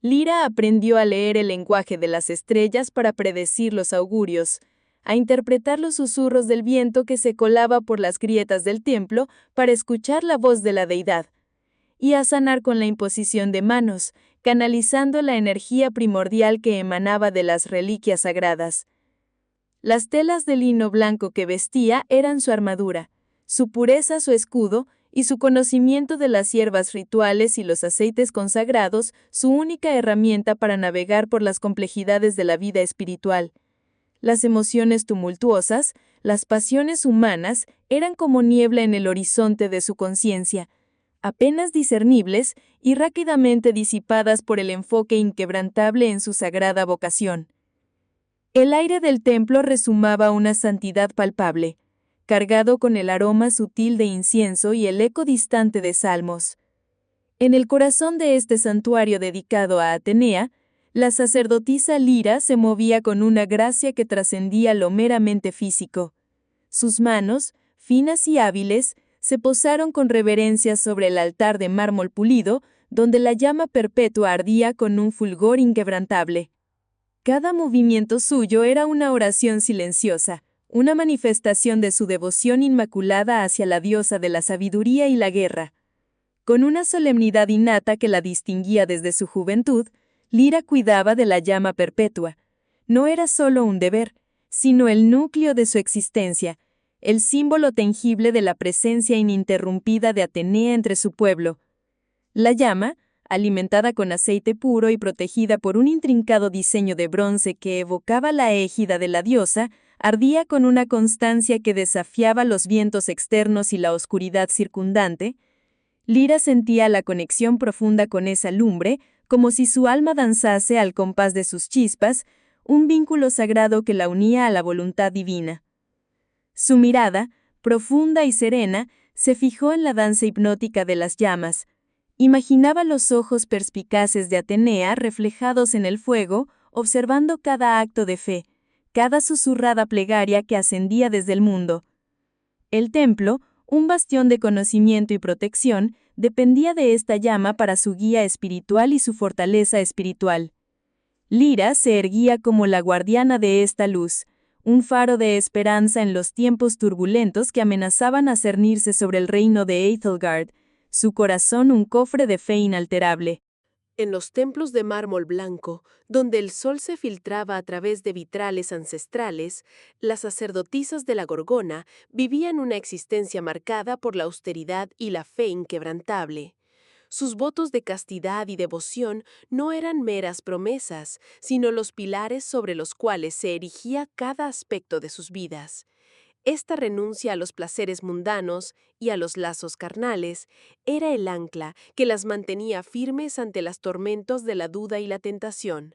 Lira aprendió a leer el lenguaje de las estrellas para predecir los augurios, a interpretar los susurros del viento que se colaba por las grietas del templo para escuchar la voz de la deidad, y a sanar con la imposición de manos, canalizando la energía primordial que emanaba de las reliquias sagradas. Las telas de lino blanco que vestía eran su armadura, su pureza su escudo y su conocimiento de las hierbas rituales y los aceites consagrados su única herramienta para navegar por las complejidades de la vida espiritual. Las emociones tumultuosas, las pasiones humanas, eran como niebla en el horizonte de su conciencia, apenas discernibles y rápidamente disipadas por el enfoque inquebrantable en su sagrada vocación. El aire del templo resumaba una santidad palpable, cargado con el aroma sutil de incienso y el eco distante de salmos. En el corazón de este santuario dedicado a Atenea, la sacerdotisa Lira se movía con una gracia que trascendía lo meramente físico. Sus manos, finas y hábiles, se posaron con reverencia sobre el altar de mármol pulido, donde la llama perpetua ardía con un fulgor inquebrantable. Cada movimiento suyo era una oración silenciosa, una manifestación de su devoción inmaculada hacia la diosa de la sabiduría y la guerra. Con una solemnidad innata que la distinguía desde su juventud, Lira cuidaba de la llama perpetua. No era solo un deber, sino el núcleo de su existencia, el símbolo tangible de la presencia ininterrumpida de Atenea entre su pueblo. La llama, alimentada con aceite puro y protegida por un intrincado diseño de bronce que evocaba la égida de la diosa, ardía con una constancia que desafiaba los vientos externos y la oscuridad circundante. Lira sentía la conexión profunda con esa lumbre, como si su alma danzase al compás de sus chispas, un vínculo sagrado que la unía a la voluntad divina. Su mirada, profunda y serena, se fijó en la danza hipnótica de las llamas. Imaginaba los ojos perspicaces de Atenea reflejados en el fuego, observando cada acto de fe, cada susurrada plegaria que ascendía desde el mundo. El templo, un bastión de conocimiento y protección, dependía de esta llama para su guía espiritual y su fortaleza espiritual. Lyra se erguía como la guardiana de esta luz, un faro de esperanza en los tiempos turbulentos que amenazaban a cernirse sobre el reino de Æthelgard, su corazón un cofre de fe inalterable. En los templos de mármol blanco, donde el sol se filtraba a través de vitrales ancestrales, las sacerdotisas de la Gorgona vivían una existencia marcada por la austeridad y la fe inquebrantable. Sus votos de castidad y devoción no eran meras promesas, sino los pilares sobre los cuales se erigía cada aspecto de sus vidas. Esta renuncia a los placeres mundanos y a los lazos carnales era el ancla que las mantenía firmes ante los tormentos de la duda y la tentación,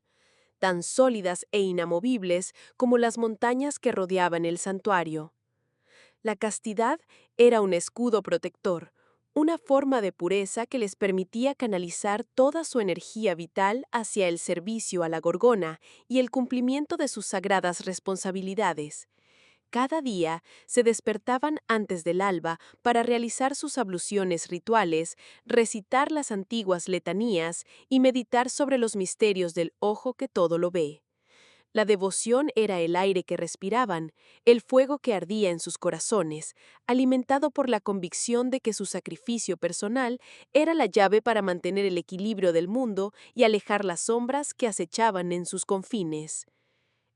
tan sólidas e inamovibles como las montañas que rodeaban el santuario. La castidad era un escudo protector, una forma de pureza que les permitía canalizar toda su energía vital hacia el servicio a la Gorgona y el cumplimiento de sus sagradas responsabilidades. Cada día se despertaban antes del alba para realizar sus abluciones rituales, recitar las antiguas letanías y meditar sobre los misterios del ojo que todo lo ve. La devoción era el aire que respiraban, el fuego que ardía en sus corazones, alimentado por la convicción de que su sacrificio personal era la llave para mantener el equilibrio del mundo y alejar las sombras que acechaban en sus confines.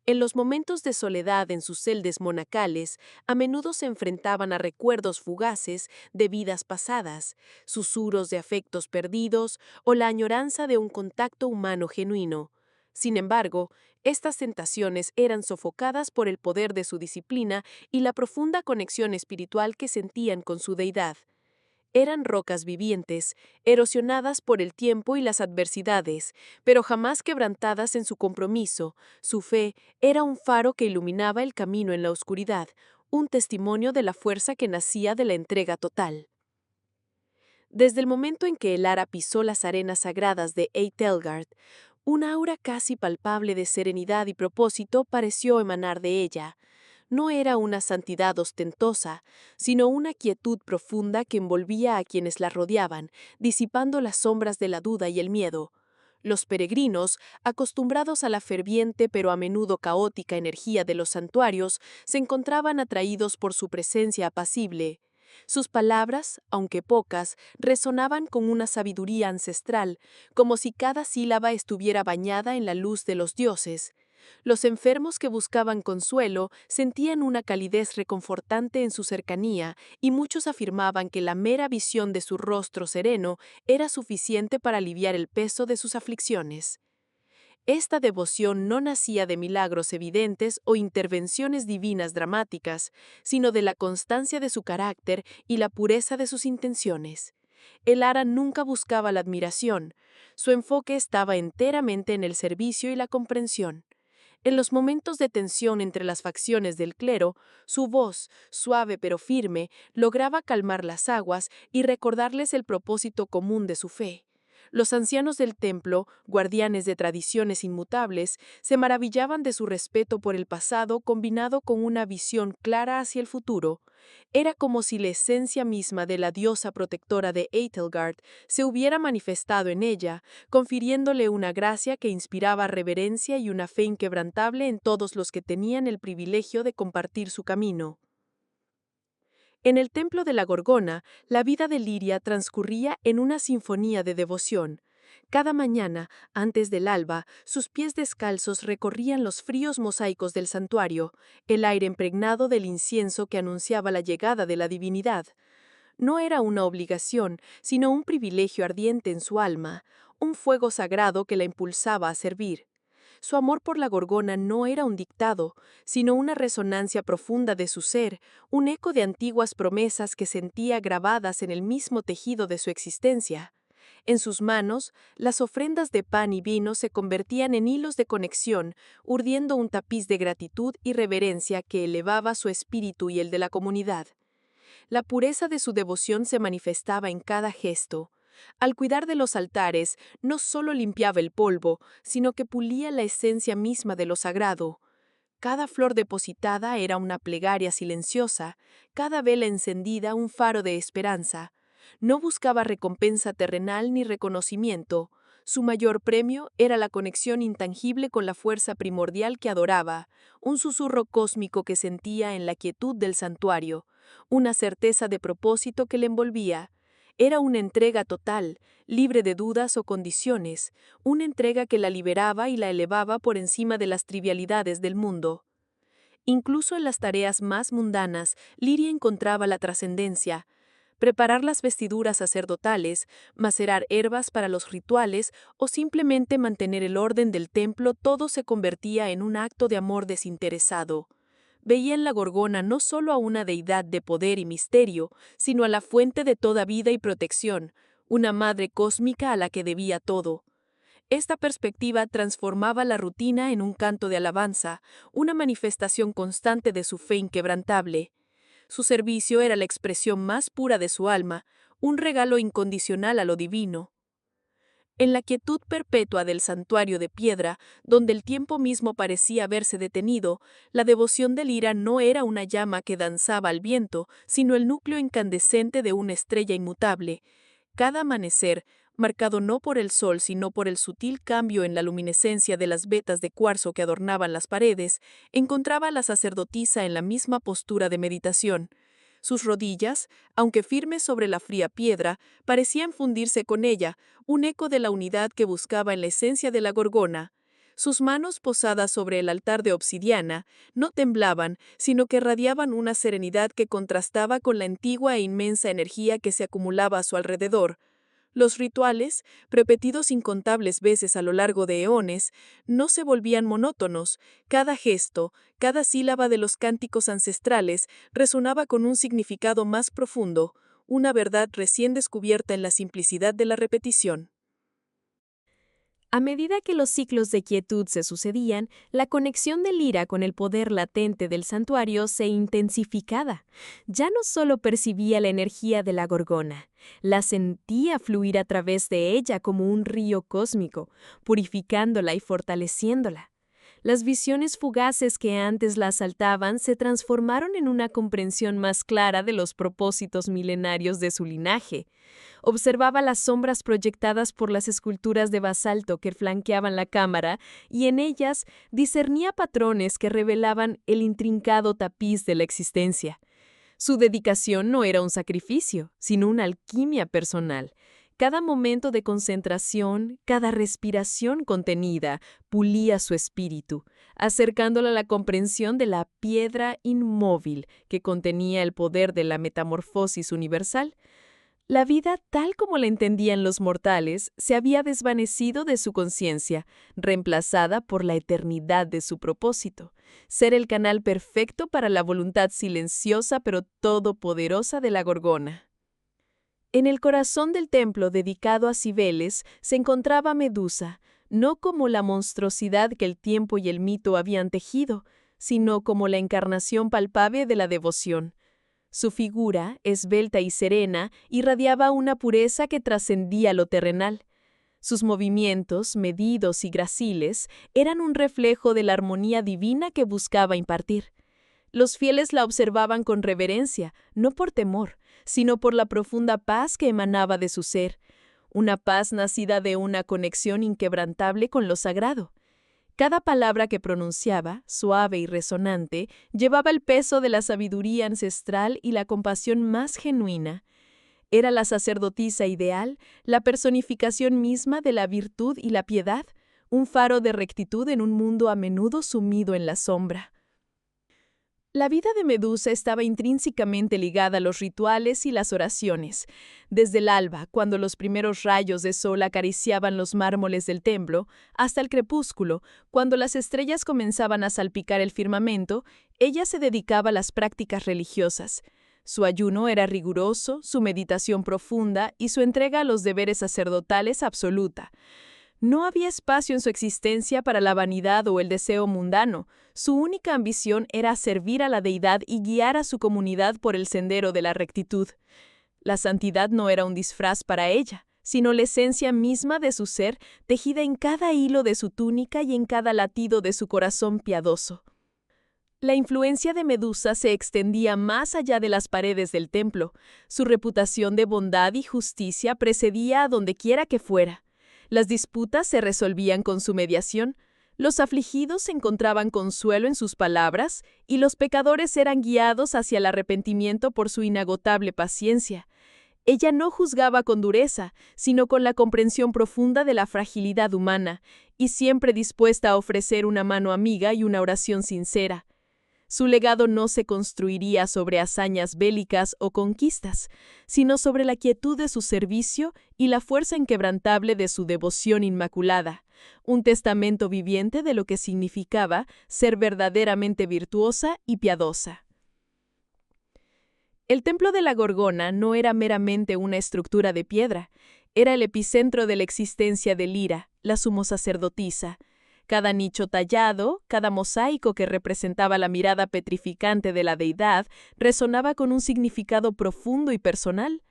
En los momentos de soledad en sus celdas monacales, a menudo se enfrentaban a recuerdos fugaces de vidas pasadas, susurros de afectos perdidos o la añoranza de un contacto humano genuino. Sin embargo, estas tentaciones eran sofocadas por el poder de su disciplina y la profunda conexión espiritual que sentían con su deidad. Eran rocas vivientes, erosionadas por el tiempo y las adversidades, pero jamás quebrantadas en su compromiso. Su fe era un faro que iluminaba el camino en la oscuridad, un testimonio de la fuerza que nacía de la entrega total. Desde el momento en que Elara pisó las arenas sagradas de Æthelgard, una aura casi palpable de serenidad y propósito pareció emanar de ella. No era una santidad ostentosa, sino una quietud profunda que envolvía a quienes la rodeaban, disipando las sombras de la duda y el miedo. Los peregrinos, acostumbrados a la ferviente pero a menudo caótica energía de los santuarios, se encontraban atraídos por su presencia apacible. Sus palabras, aunque pocas, resonaban con una sabiduría ancestral, como si cada sílaba estuviera bañada en la luz de los dioses. Los enfermos que buscaban consuelo sentían una calidez reconfortante en su cercanía y muchos afirmaban que la mera visión de su rostro sereno era suficiente para aliviar el peso de sus aflicciones. Esta devoción no nacía de milagros evidentes o intervenciones divinas dramáticas, sino de la constancia de su carácter y la pureza de sus intenciones. Elara nunca buscaba la admiración, su enfoque estaba enteramente en el servicio y la comprensión. En los momentos de tensión entre las facciones del clero, su voz, suave pero firme, lograba calmar las aguas y recordarles el propósito común de su fe. Los ancianos del templo, guardianes de tradiciones inmutables, se maravillaban de su respeto por el pasado combinado con una visión clara hacia el futuro. Era como si la esencia misma de la diosa protectora de Æthelgard se hubiera manifestado en ella, confiriéndole una gracia que inspiraba reverencia y una fe inquebrantable en todos los que tenían el privilegio de compartir su camino. En el templo de la Gorgona, la vida de Liria transcurría en una sinfonía de devoción. Cada mañana, antes del alba, sus pies descalzos recorrían los fríos mosaicos del santuario, el aire impregnado del incienso que anunciaba la llegada de la divinidad. No era una obligación, sino un privilegio ardiente en su alma, un fuego sagrado que la impulsaba a servir. Su amor por la Gorgona no era un dictado, sino una resonancia profunda de su ser, un eco de antiguas promesas que sentía grabadas en el mismo tejido de su existencia. En sus manos, las ofrendas de pan y vino se convertían en hilos de conexión, urdiendo un tapiz de gratitud y reverencia que elevaba su espíritu y el de la comunidad. La pureza de su devoción se manifestaba en cada gesto. Al cuidar de los altares, no solo limpiaba el polvo, sino que pulía la esencia misma de lo sagrado. Cada flor depositada era una plegaria silenciosa, cada vela encendida un faro de esperanza. No buscaba recompensa terrenal ni reconocimiento. Su mayor premio era la conexión intangible con la fuerza primordial que adoraba, un susurro cósmico que sentía en la quietud del santuario, una certeza de propósito que le envolvía. Era una entrega total, libre de dudas o condiciones, una entrega que la liberaba y la elevaba por encima de las trivialidades del mundo. Incluso en las tareas más mundanas, Liria encontraba la trascendencia. Preparar las vestiduras sacerdotales, macerar herbas para los rituales o simplemente mantener el orden del templo, todo se convertía en un acto de amor desinteresado. Veía en la Gorgona no solo a una deidad de poder y misterio, sino a la fuente de toda vida y protección, una madre cósmica a la que debía todo. Esta perspectiva transformaba la rutina en un canto de alabanza, una manifestación constante de su fe inquebrantable. Su servicio era la expresión más pura de su alma, un regalo incondicional a lo divino. En la quietud perpetua del santuario de piedra, donde el tiempo mismo parecía haberse detenido, la devoción de Lira no era una llama que danzaba al viento, sino el núcleo incandescente de una estrella inmutable. Cada amanecer, marcado no por el sol sino por el sutil cambio en la luminescencia de las vetas de cuarzo que adornaban las paredes, encontraba a la sacerdotisa en la misma postura de meditación. Sus rodillas, aunque firmes sobre la fría piedra, parecían fundirse con ella, un eco de la unidad que buscaba en la esencia de la Gorgona. Sus manos posadas sobre el altar de obsidiana no temblaban, sino que radiaban una serenidad que contrastaba con la antigua e inmensa energía que se acumulaba a su alrededor. Los rituales, repetidos incontables veces a lo largo de eones, no se volvían monótonos. Cada gesto, cada sílaba de los cánticos ancestrales resonaba con un significado más profundo, una verdad recién descubierta en la simplicidad de la repetición. A medida que los ciclos de quietud se sucedían, la conexión de Lira con el poder latente del santuario se intensificaba. Ya no solo percibía la energía de la Gorgona, la sentía fluir a través de ella como un río cósmico, purificándola y fortaleciéndola. Las visiones fugaces que antes la asaltaban se transformaron en una comprensión más clara de los propósitos milenarios de su linaje. Observaba las sombras proyectadas por las esculturas de basalto que flanqueaban la cámara y en ellas discernía patrones que revelaban el intrincado tapiz de la existencia. Su dedicación no era un sacrificio, sino una alquimia personal. Cada momento de concentración, cada respiración contenida, pulía su espíritu, acercándola a la comprensión de la piedra inmóvil que contenía el poder de la metamorfosis universal. La vida, tal como la entendían los mortales, se había desvanecido de su conciencia, reemplazada por la eternidad de su propósito, ser el canal perfecto para la voluntad silenciosa pero todopoderosa de la Gorgona. En el corazón del templo dedicado a Cibeles se encontraba Medusa, no como la monstruosidad que el tiempo y el mito habían tejido, sino como la encarnación palpable de la devoción. Su figura, esbelta y serena, irradiaba una pureza que trascendía lo terrenal. Sus movimientos, medidos y graciles, eran un reflejo de la armonía divina que buscaba impartir. Los fieles la observaban con reverencia, no por temor, sino por la profunda paz que emanaba de su ser, una paz nacida de una conexión inquebrantable con lo sagrado. Cada palabra que pronunciaba, suave y resonante, llevaba el peso de la sabiduría ancestral y la compasión más genuina. Era la sacerdotisa ideal, la personificación misma de la virtud y la piedad, un faro de rectitud en un mundo a menudo sumido en la sombra. La vida de Medusa estaba intrínsecamente ligada a los rituales y las oraciones. Desde el alba, cuando los primeros rayos de sol acariciaban los mármoles del templo, hasta el crepúsculo, cuando las estrellas comenzaban a salpicar el firmamento, ella se dedicaba a las prácticas religiosas. Su ayuno era riguroso, su meditación profunda y su entrega a los deberes sacerdotales absoluta. No había espacio en su existencia para la vanidad o el deseo mundano. Su única ambición era servir a la deidad y guiar a su comunidad por el sendero de la rectitud. La santidad no era un disfraz para ella, sino la esencia misma de su ser, tejida en cada hilo de su túnica y en cada latido de su corazón piadoso. La influencia de Medusa se extendía más allá de las paredes del templo. Su reputación de bondad y justicia precedía a donde quiera que fuera. Las disputas se resolvían con su mediación, los afligidos encontraban consuelo en sus palabras y los pecadores eran guiados hacia el arrepentimiento por su inagotable paciencia. Ella no juzgaba con dureza, sino con la comprensión profunda de la fragilidad humana, y siempre dispuesta a ofrecer una mano amiga y una oración sincera. Su legado no se construiría sobre hazañas bélicas o conquistas, sino sobre la quietud de su servicio y la fuerza inquebrantable de su devoción inmaculada, un testamento viviente de lo que significaba ser verdaderamente virtuosa y piadosa. El templo de la Gorgona no era meramente una estructura de piedra, era el epicentro de la existencia de Lira, la sumo sacerdotisa. Cada nicho tallado, cada mosaico que representaba la mirada petrificante de la deidad, resonaba con un significado profundo y personal.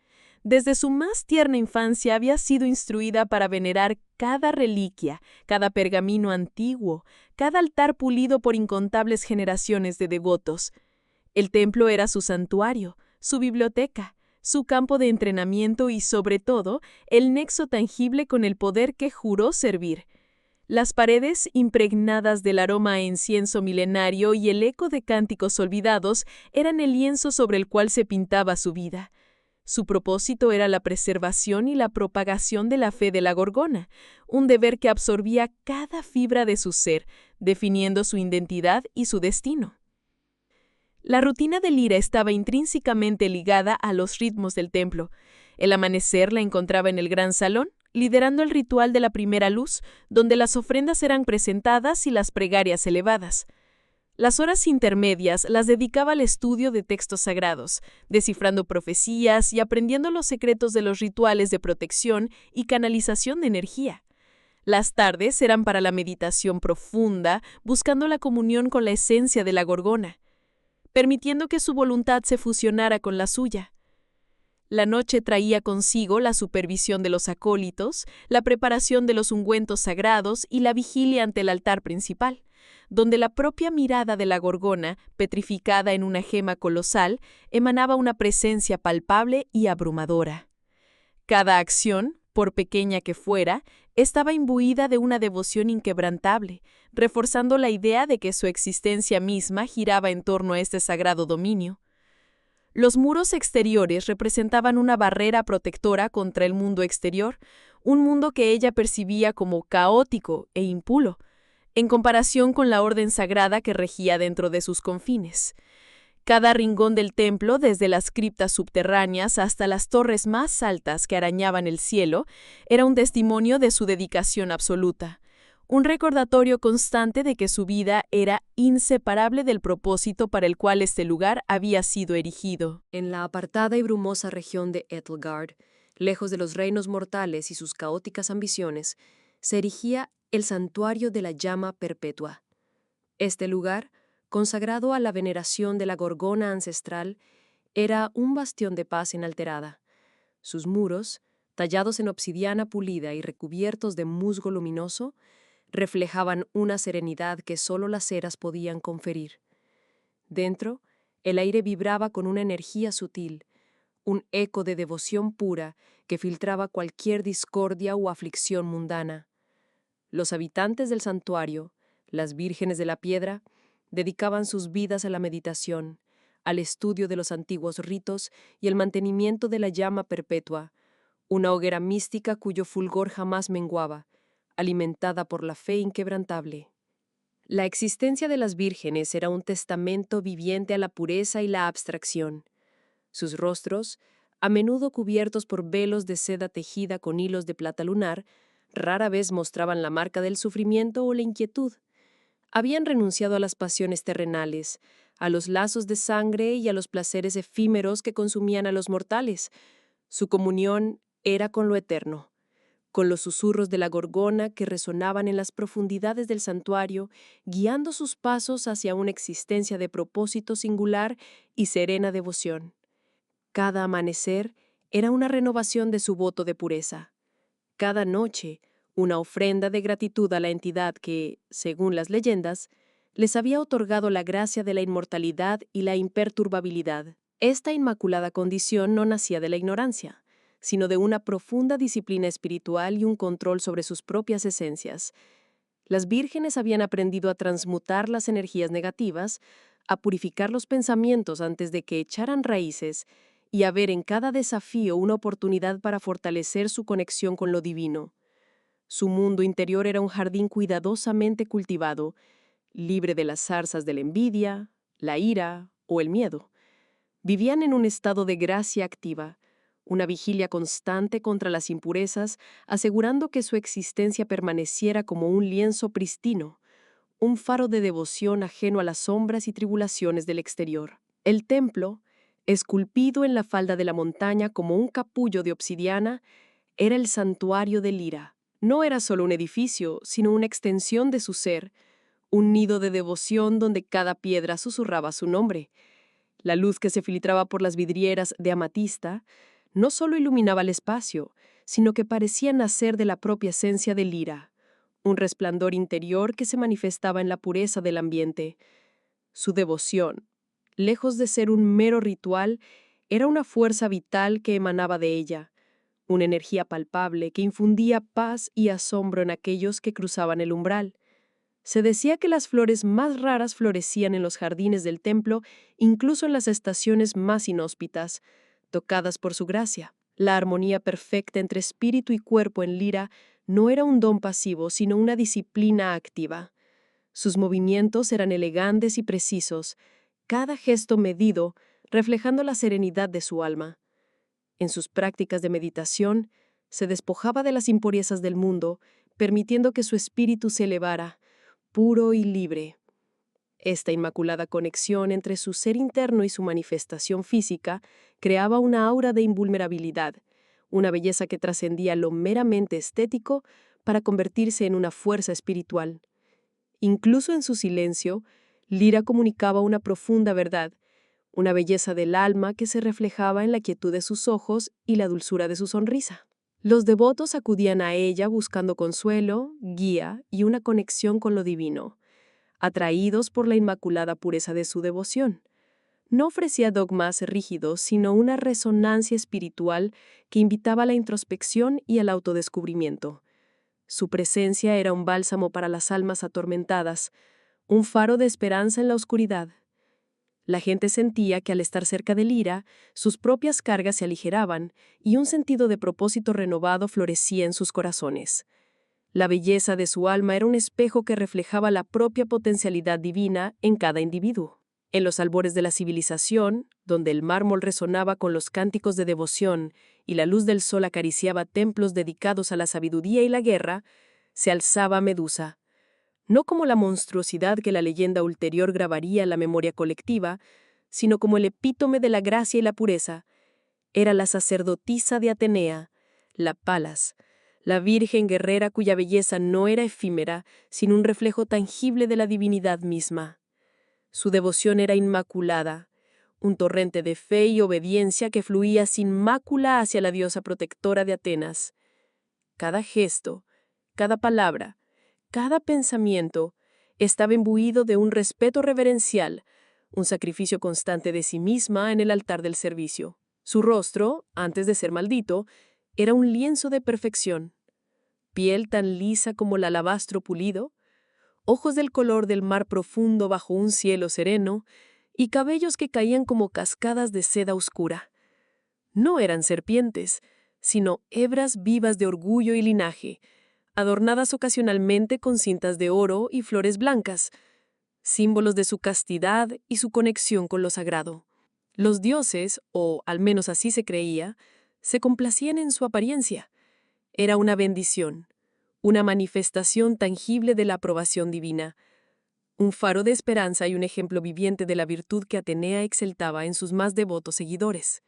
Desde su más tierna infancia había sido instruida para venerar cada reliquia, cada pergamino antiguo, cada altar pulido por incontables generaciones de devotos. El templo era su santuario, su biblioteca, su campo de entrenamiento y, sobre todo, el nexo tangible con el poder que juró servir. Las paredes, impregnadas del aroma a incienso milenario y el eco de cánticos olvidados, eran el lienzo sobre el cual se pintaba su vida. Su propósito era la preservación y la propagación de la fe de la Gorgona, un deber que absorbía cada fibra de su ser, definiendo su identidad y su destino. La rutina de Lira estaba intrínsecamente ligada a los ritmos del templo. El amanecer la encontraba en el gran salón, liderando el ritual de la primera luz, donde las ofrendas eran presentadas y las plegarias elevadas. Las horas intermedias las dedicaba al estudio de textos sagrados, descifrando profecías y aprendiendo los secretos de los rituales de protección y canalización de energía. Las tardes eran para la meditación profunda, buscando la comunión con la esencia de la Gorgona, permitiendo que su voluntad se fusionara con la suya. La noche traía consigo la supervisión de los acólitos, la preparación de los ungüentos sagrados y la vigilia ante el altar principal, donde la propia mirada de la Gorgona, petrificada en una gema colosal, emanaba una presencia palpable y abrumadora. Cada acción, por pequeña que fuera, estaba imbuida de una devoción inquebrantable, reforzando la idea de que su existencia misma giraba en torno a este sagrado dominio. Los muros exteriores representaban una barrera protectora contra el mundo exterior, un mundo que ella percibía como caótico e impuro, en comparación con la orden sagrada que regía dentro de sus confines. Cada rincón del templo, desde las criptas subterráneas hasta las torres más altas que arañaban el cielo, era un testimonio de su dedicación absoluta. Un recordatorio constante de que su vida era inseparable del propósito para el cual este lugar había sido erigido. En la apartada y brumosa región de Etelgard, lejos de los reinos mortales y sus caóticas ambiciones, se erigía el santuario de la llama perpetua. Este lugar, consagrado a la veneración de la Gorgona ancestral, era un bastión de paz inalterada. Sus muros, tallados en obsidiana pulida y recubiertos de musgo luminoso, reflejaban una serenidad que solo las eras podían conferir. Dentro, el aire vibraba con una energía sutil, un eco de devoción pura que filtraba cualquier discordia o aflicción mundana. Los habitantes del santuario, las vírgenes de la piedra, dedicaban sus vidas a la meditación, al estudio de los antiguos ritos y el mantenimiento de la llama perpetua, una hoguera mística cuyo fulgor jamás menguaba, alimentada por la fe inquebrantable. La existencia de las vírgenes era un testamento viviente a la pureza y la abstracción. Sus rostros, a menudo cubiertos por velos de seda tejida con hilos de plata lunar, rara vez mostraban la marca del sufrimiento o la inquietud. Habían renunciado a las pasiones terrenales, a los lazos de sangre y a los placeres efímeros que consumían a los mortales. Su comunión era con lo eterno, con los susurros de la gorgona que resonaban en las profundidades del santuario, guiando sus pasos hacia una existencia de propósito singular y serena devoción. Cada amanecer era una renovación de su voto de pureza. Cada noche, una ofrenda de gratitud a la entidad que, según las leyendas, les había otorgado la gracia de la inmortalidad y la imperturbabilidad. Esta inmaculada condición no nacía de la ignorancia, sino de una profunda disciplina espiritual y un control sobre sus propias esencias. Las vírgenes habían aprendido a transmutar las energías negativas, a purificar los pensamientos antes de que echaran raíces y a ver en cada desafío una oportunidad para fortalecer su conexión con lo divino. Su mundo interior era un jardín cuidadosamente cultivado, libre de las zarzas de la envidia, la ira o el miedo. Vivían en un estado de gracia activa, una vigilia constante contra las impurezas, asegurando que su existencia permaneciera como un lienzo pristino, un faro de devoción ajeno a las sombras y tribulaciones del exterior. El templo, esculpido en la falda de la montaña como un capullo de obsidiana, era el santuario de Lira. No era solo un edificio, sino una extensión de su ser, un nido de devoción donde cada piedra susurraba su nombre. La luz que se filtraba por las vidrieras de amatista no solo iluminaba el espacio, sino que parecía nacer de la propia esencia de Lira, un resplandor interior que se manifestaba en la pureza del ambiente. Su devoción, lejos de ser un mero ritual, era una fuerza vital que emanaba de ella, una energía palpable que infundía paz y asombro en aquellos que cruzaban el umbral. Se decía que las flores más raras florecían en los jardines del templo, incluso en las estaciones más inhóspitas, tocadas por su gracia. La armonía perfecta entre espíritu y cuerpo en Lira no era un don pasivo, sino una disciplina activa. Sus movimientos eran elegantes y precisos, cada gesto medido, reflejando la serenidad de su alma. En sus prácticas de meditación, se despojaba de las impurezas del mundo, permitiendo que su espíritu se elevara, puro y libre. Esta inmaculada conexión entre su ser interno y su manifestación física creaba una aura de invulnerabilidad, una belleza que trascendía lo meramente estético para convertirse en una fuerza espiritual. Incluso en su silencio, Lira comunicaba una profunda verdad, una belleza del alma que se reflejaba en la quietud de sus ojos y la dulzura de su sonrisa. Los devotos acudían a ella buscando consuelo, guía y una conexión con lo divino, atraídos por la inmaculada pureza de su devoción. No ofrecía dogmas rígidos, sino una resonancia espiritual que invitaba a la introspección y al autodescubrimiento. Su presencia era un bálsamo para las almas atormentadas, un faro de esperanza en la oscuridad. La gente sentía que al estar cerca de Lira, sus propias cargas se aligeraban y un sentido de propósito renovado florecía en sus corazones. La belleza de su alma era un espejo que reflejaba la propia potencialidad divina en cada individuo. En los albores de la civilización, donde el mármol resonaba con los cánticos de devoción y la luz del sol acariciaba templos dedicados a la sabiduría y la guerra, se alzaba Medusa. No como la monstruosidad que la leyenda ulterior grabaría en la memoria colectiva, sino como el epítome de la gracia y la pureza. Era la sacerdotisa de Atenea, la Palas, la virgen guerrera cuya belleza no era efímera, sino un reflejo tangible de la divinidad misma. Su devoción era inmaculada, un torrente de fe y obediencia que fluía sin mácula hacia la diosa protectora de Atenas. Cada gesto, cada palabra, cada pensamiento estaba imbuido de un respeto reverencial, un sacrificio constante de sí misma en el altar del servicio. Su rostro, antes de ser maldito, era un lienzo de perfección. Piel tan lisa como el alabastro pulido, ojos del color del mar profundo bajo un cielo sereno y cabellos que caían como cascadas de seda oscura. No eran serpientes, sino hebras vivas de orgullo y linaje, adornadas ocasionalmente con cintas de oro y flores blancas, símbolos de su castidad y su conexión con lo sagrado. Los dioses, o al menos así se creía, se complacían en su apariencia. Era una bendición, una manifestación tangible de la aprobación divina, un faro de esperanza y un ejemplo viviente de la virtud que Atenea exaltaba en sus más devotos seguidores.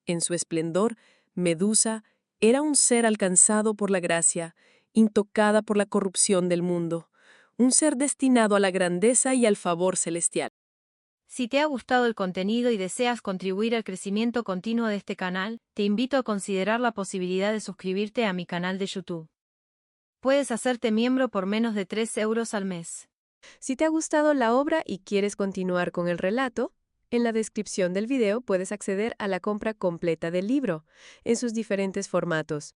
En su esplendor, Medusa era un ser alcanzado por la gracia, intocada por la corrupción del mundo, un ser destinado a la grandeza y al favor celestial. Si te ha gustado el contenido y deseas contribuir al crecimiento continuo de este canal, te invito a considerar la posibilidad de suscribirte a mi canal de YouTube. Puedes hacerte miembro por menos de 3 euros al mes. Si te ha gustado la obra y quieres continuar con el relato, en la descripción del video puedes acceder a la compra completa del libro, en sus diferentes formatos.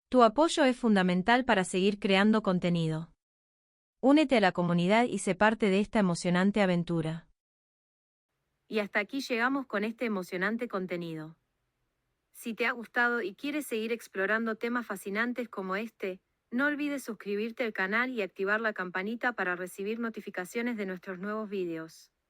Tu apoyo es fundamental para seguir creando contenido. Únete a la comunidad y sé parte de esta emocionante aventura. Y hasta aquí llegamos con este emocionante contenido. Si te ha gustado y quieres seguir explorando temas fascinantes como este, no olvides suscribirte al canal y activar la campanita para recibir notificaciones de nuestros nuevos videos.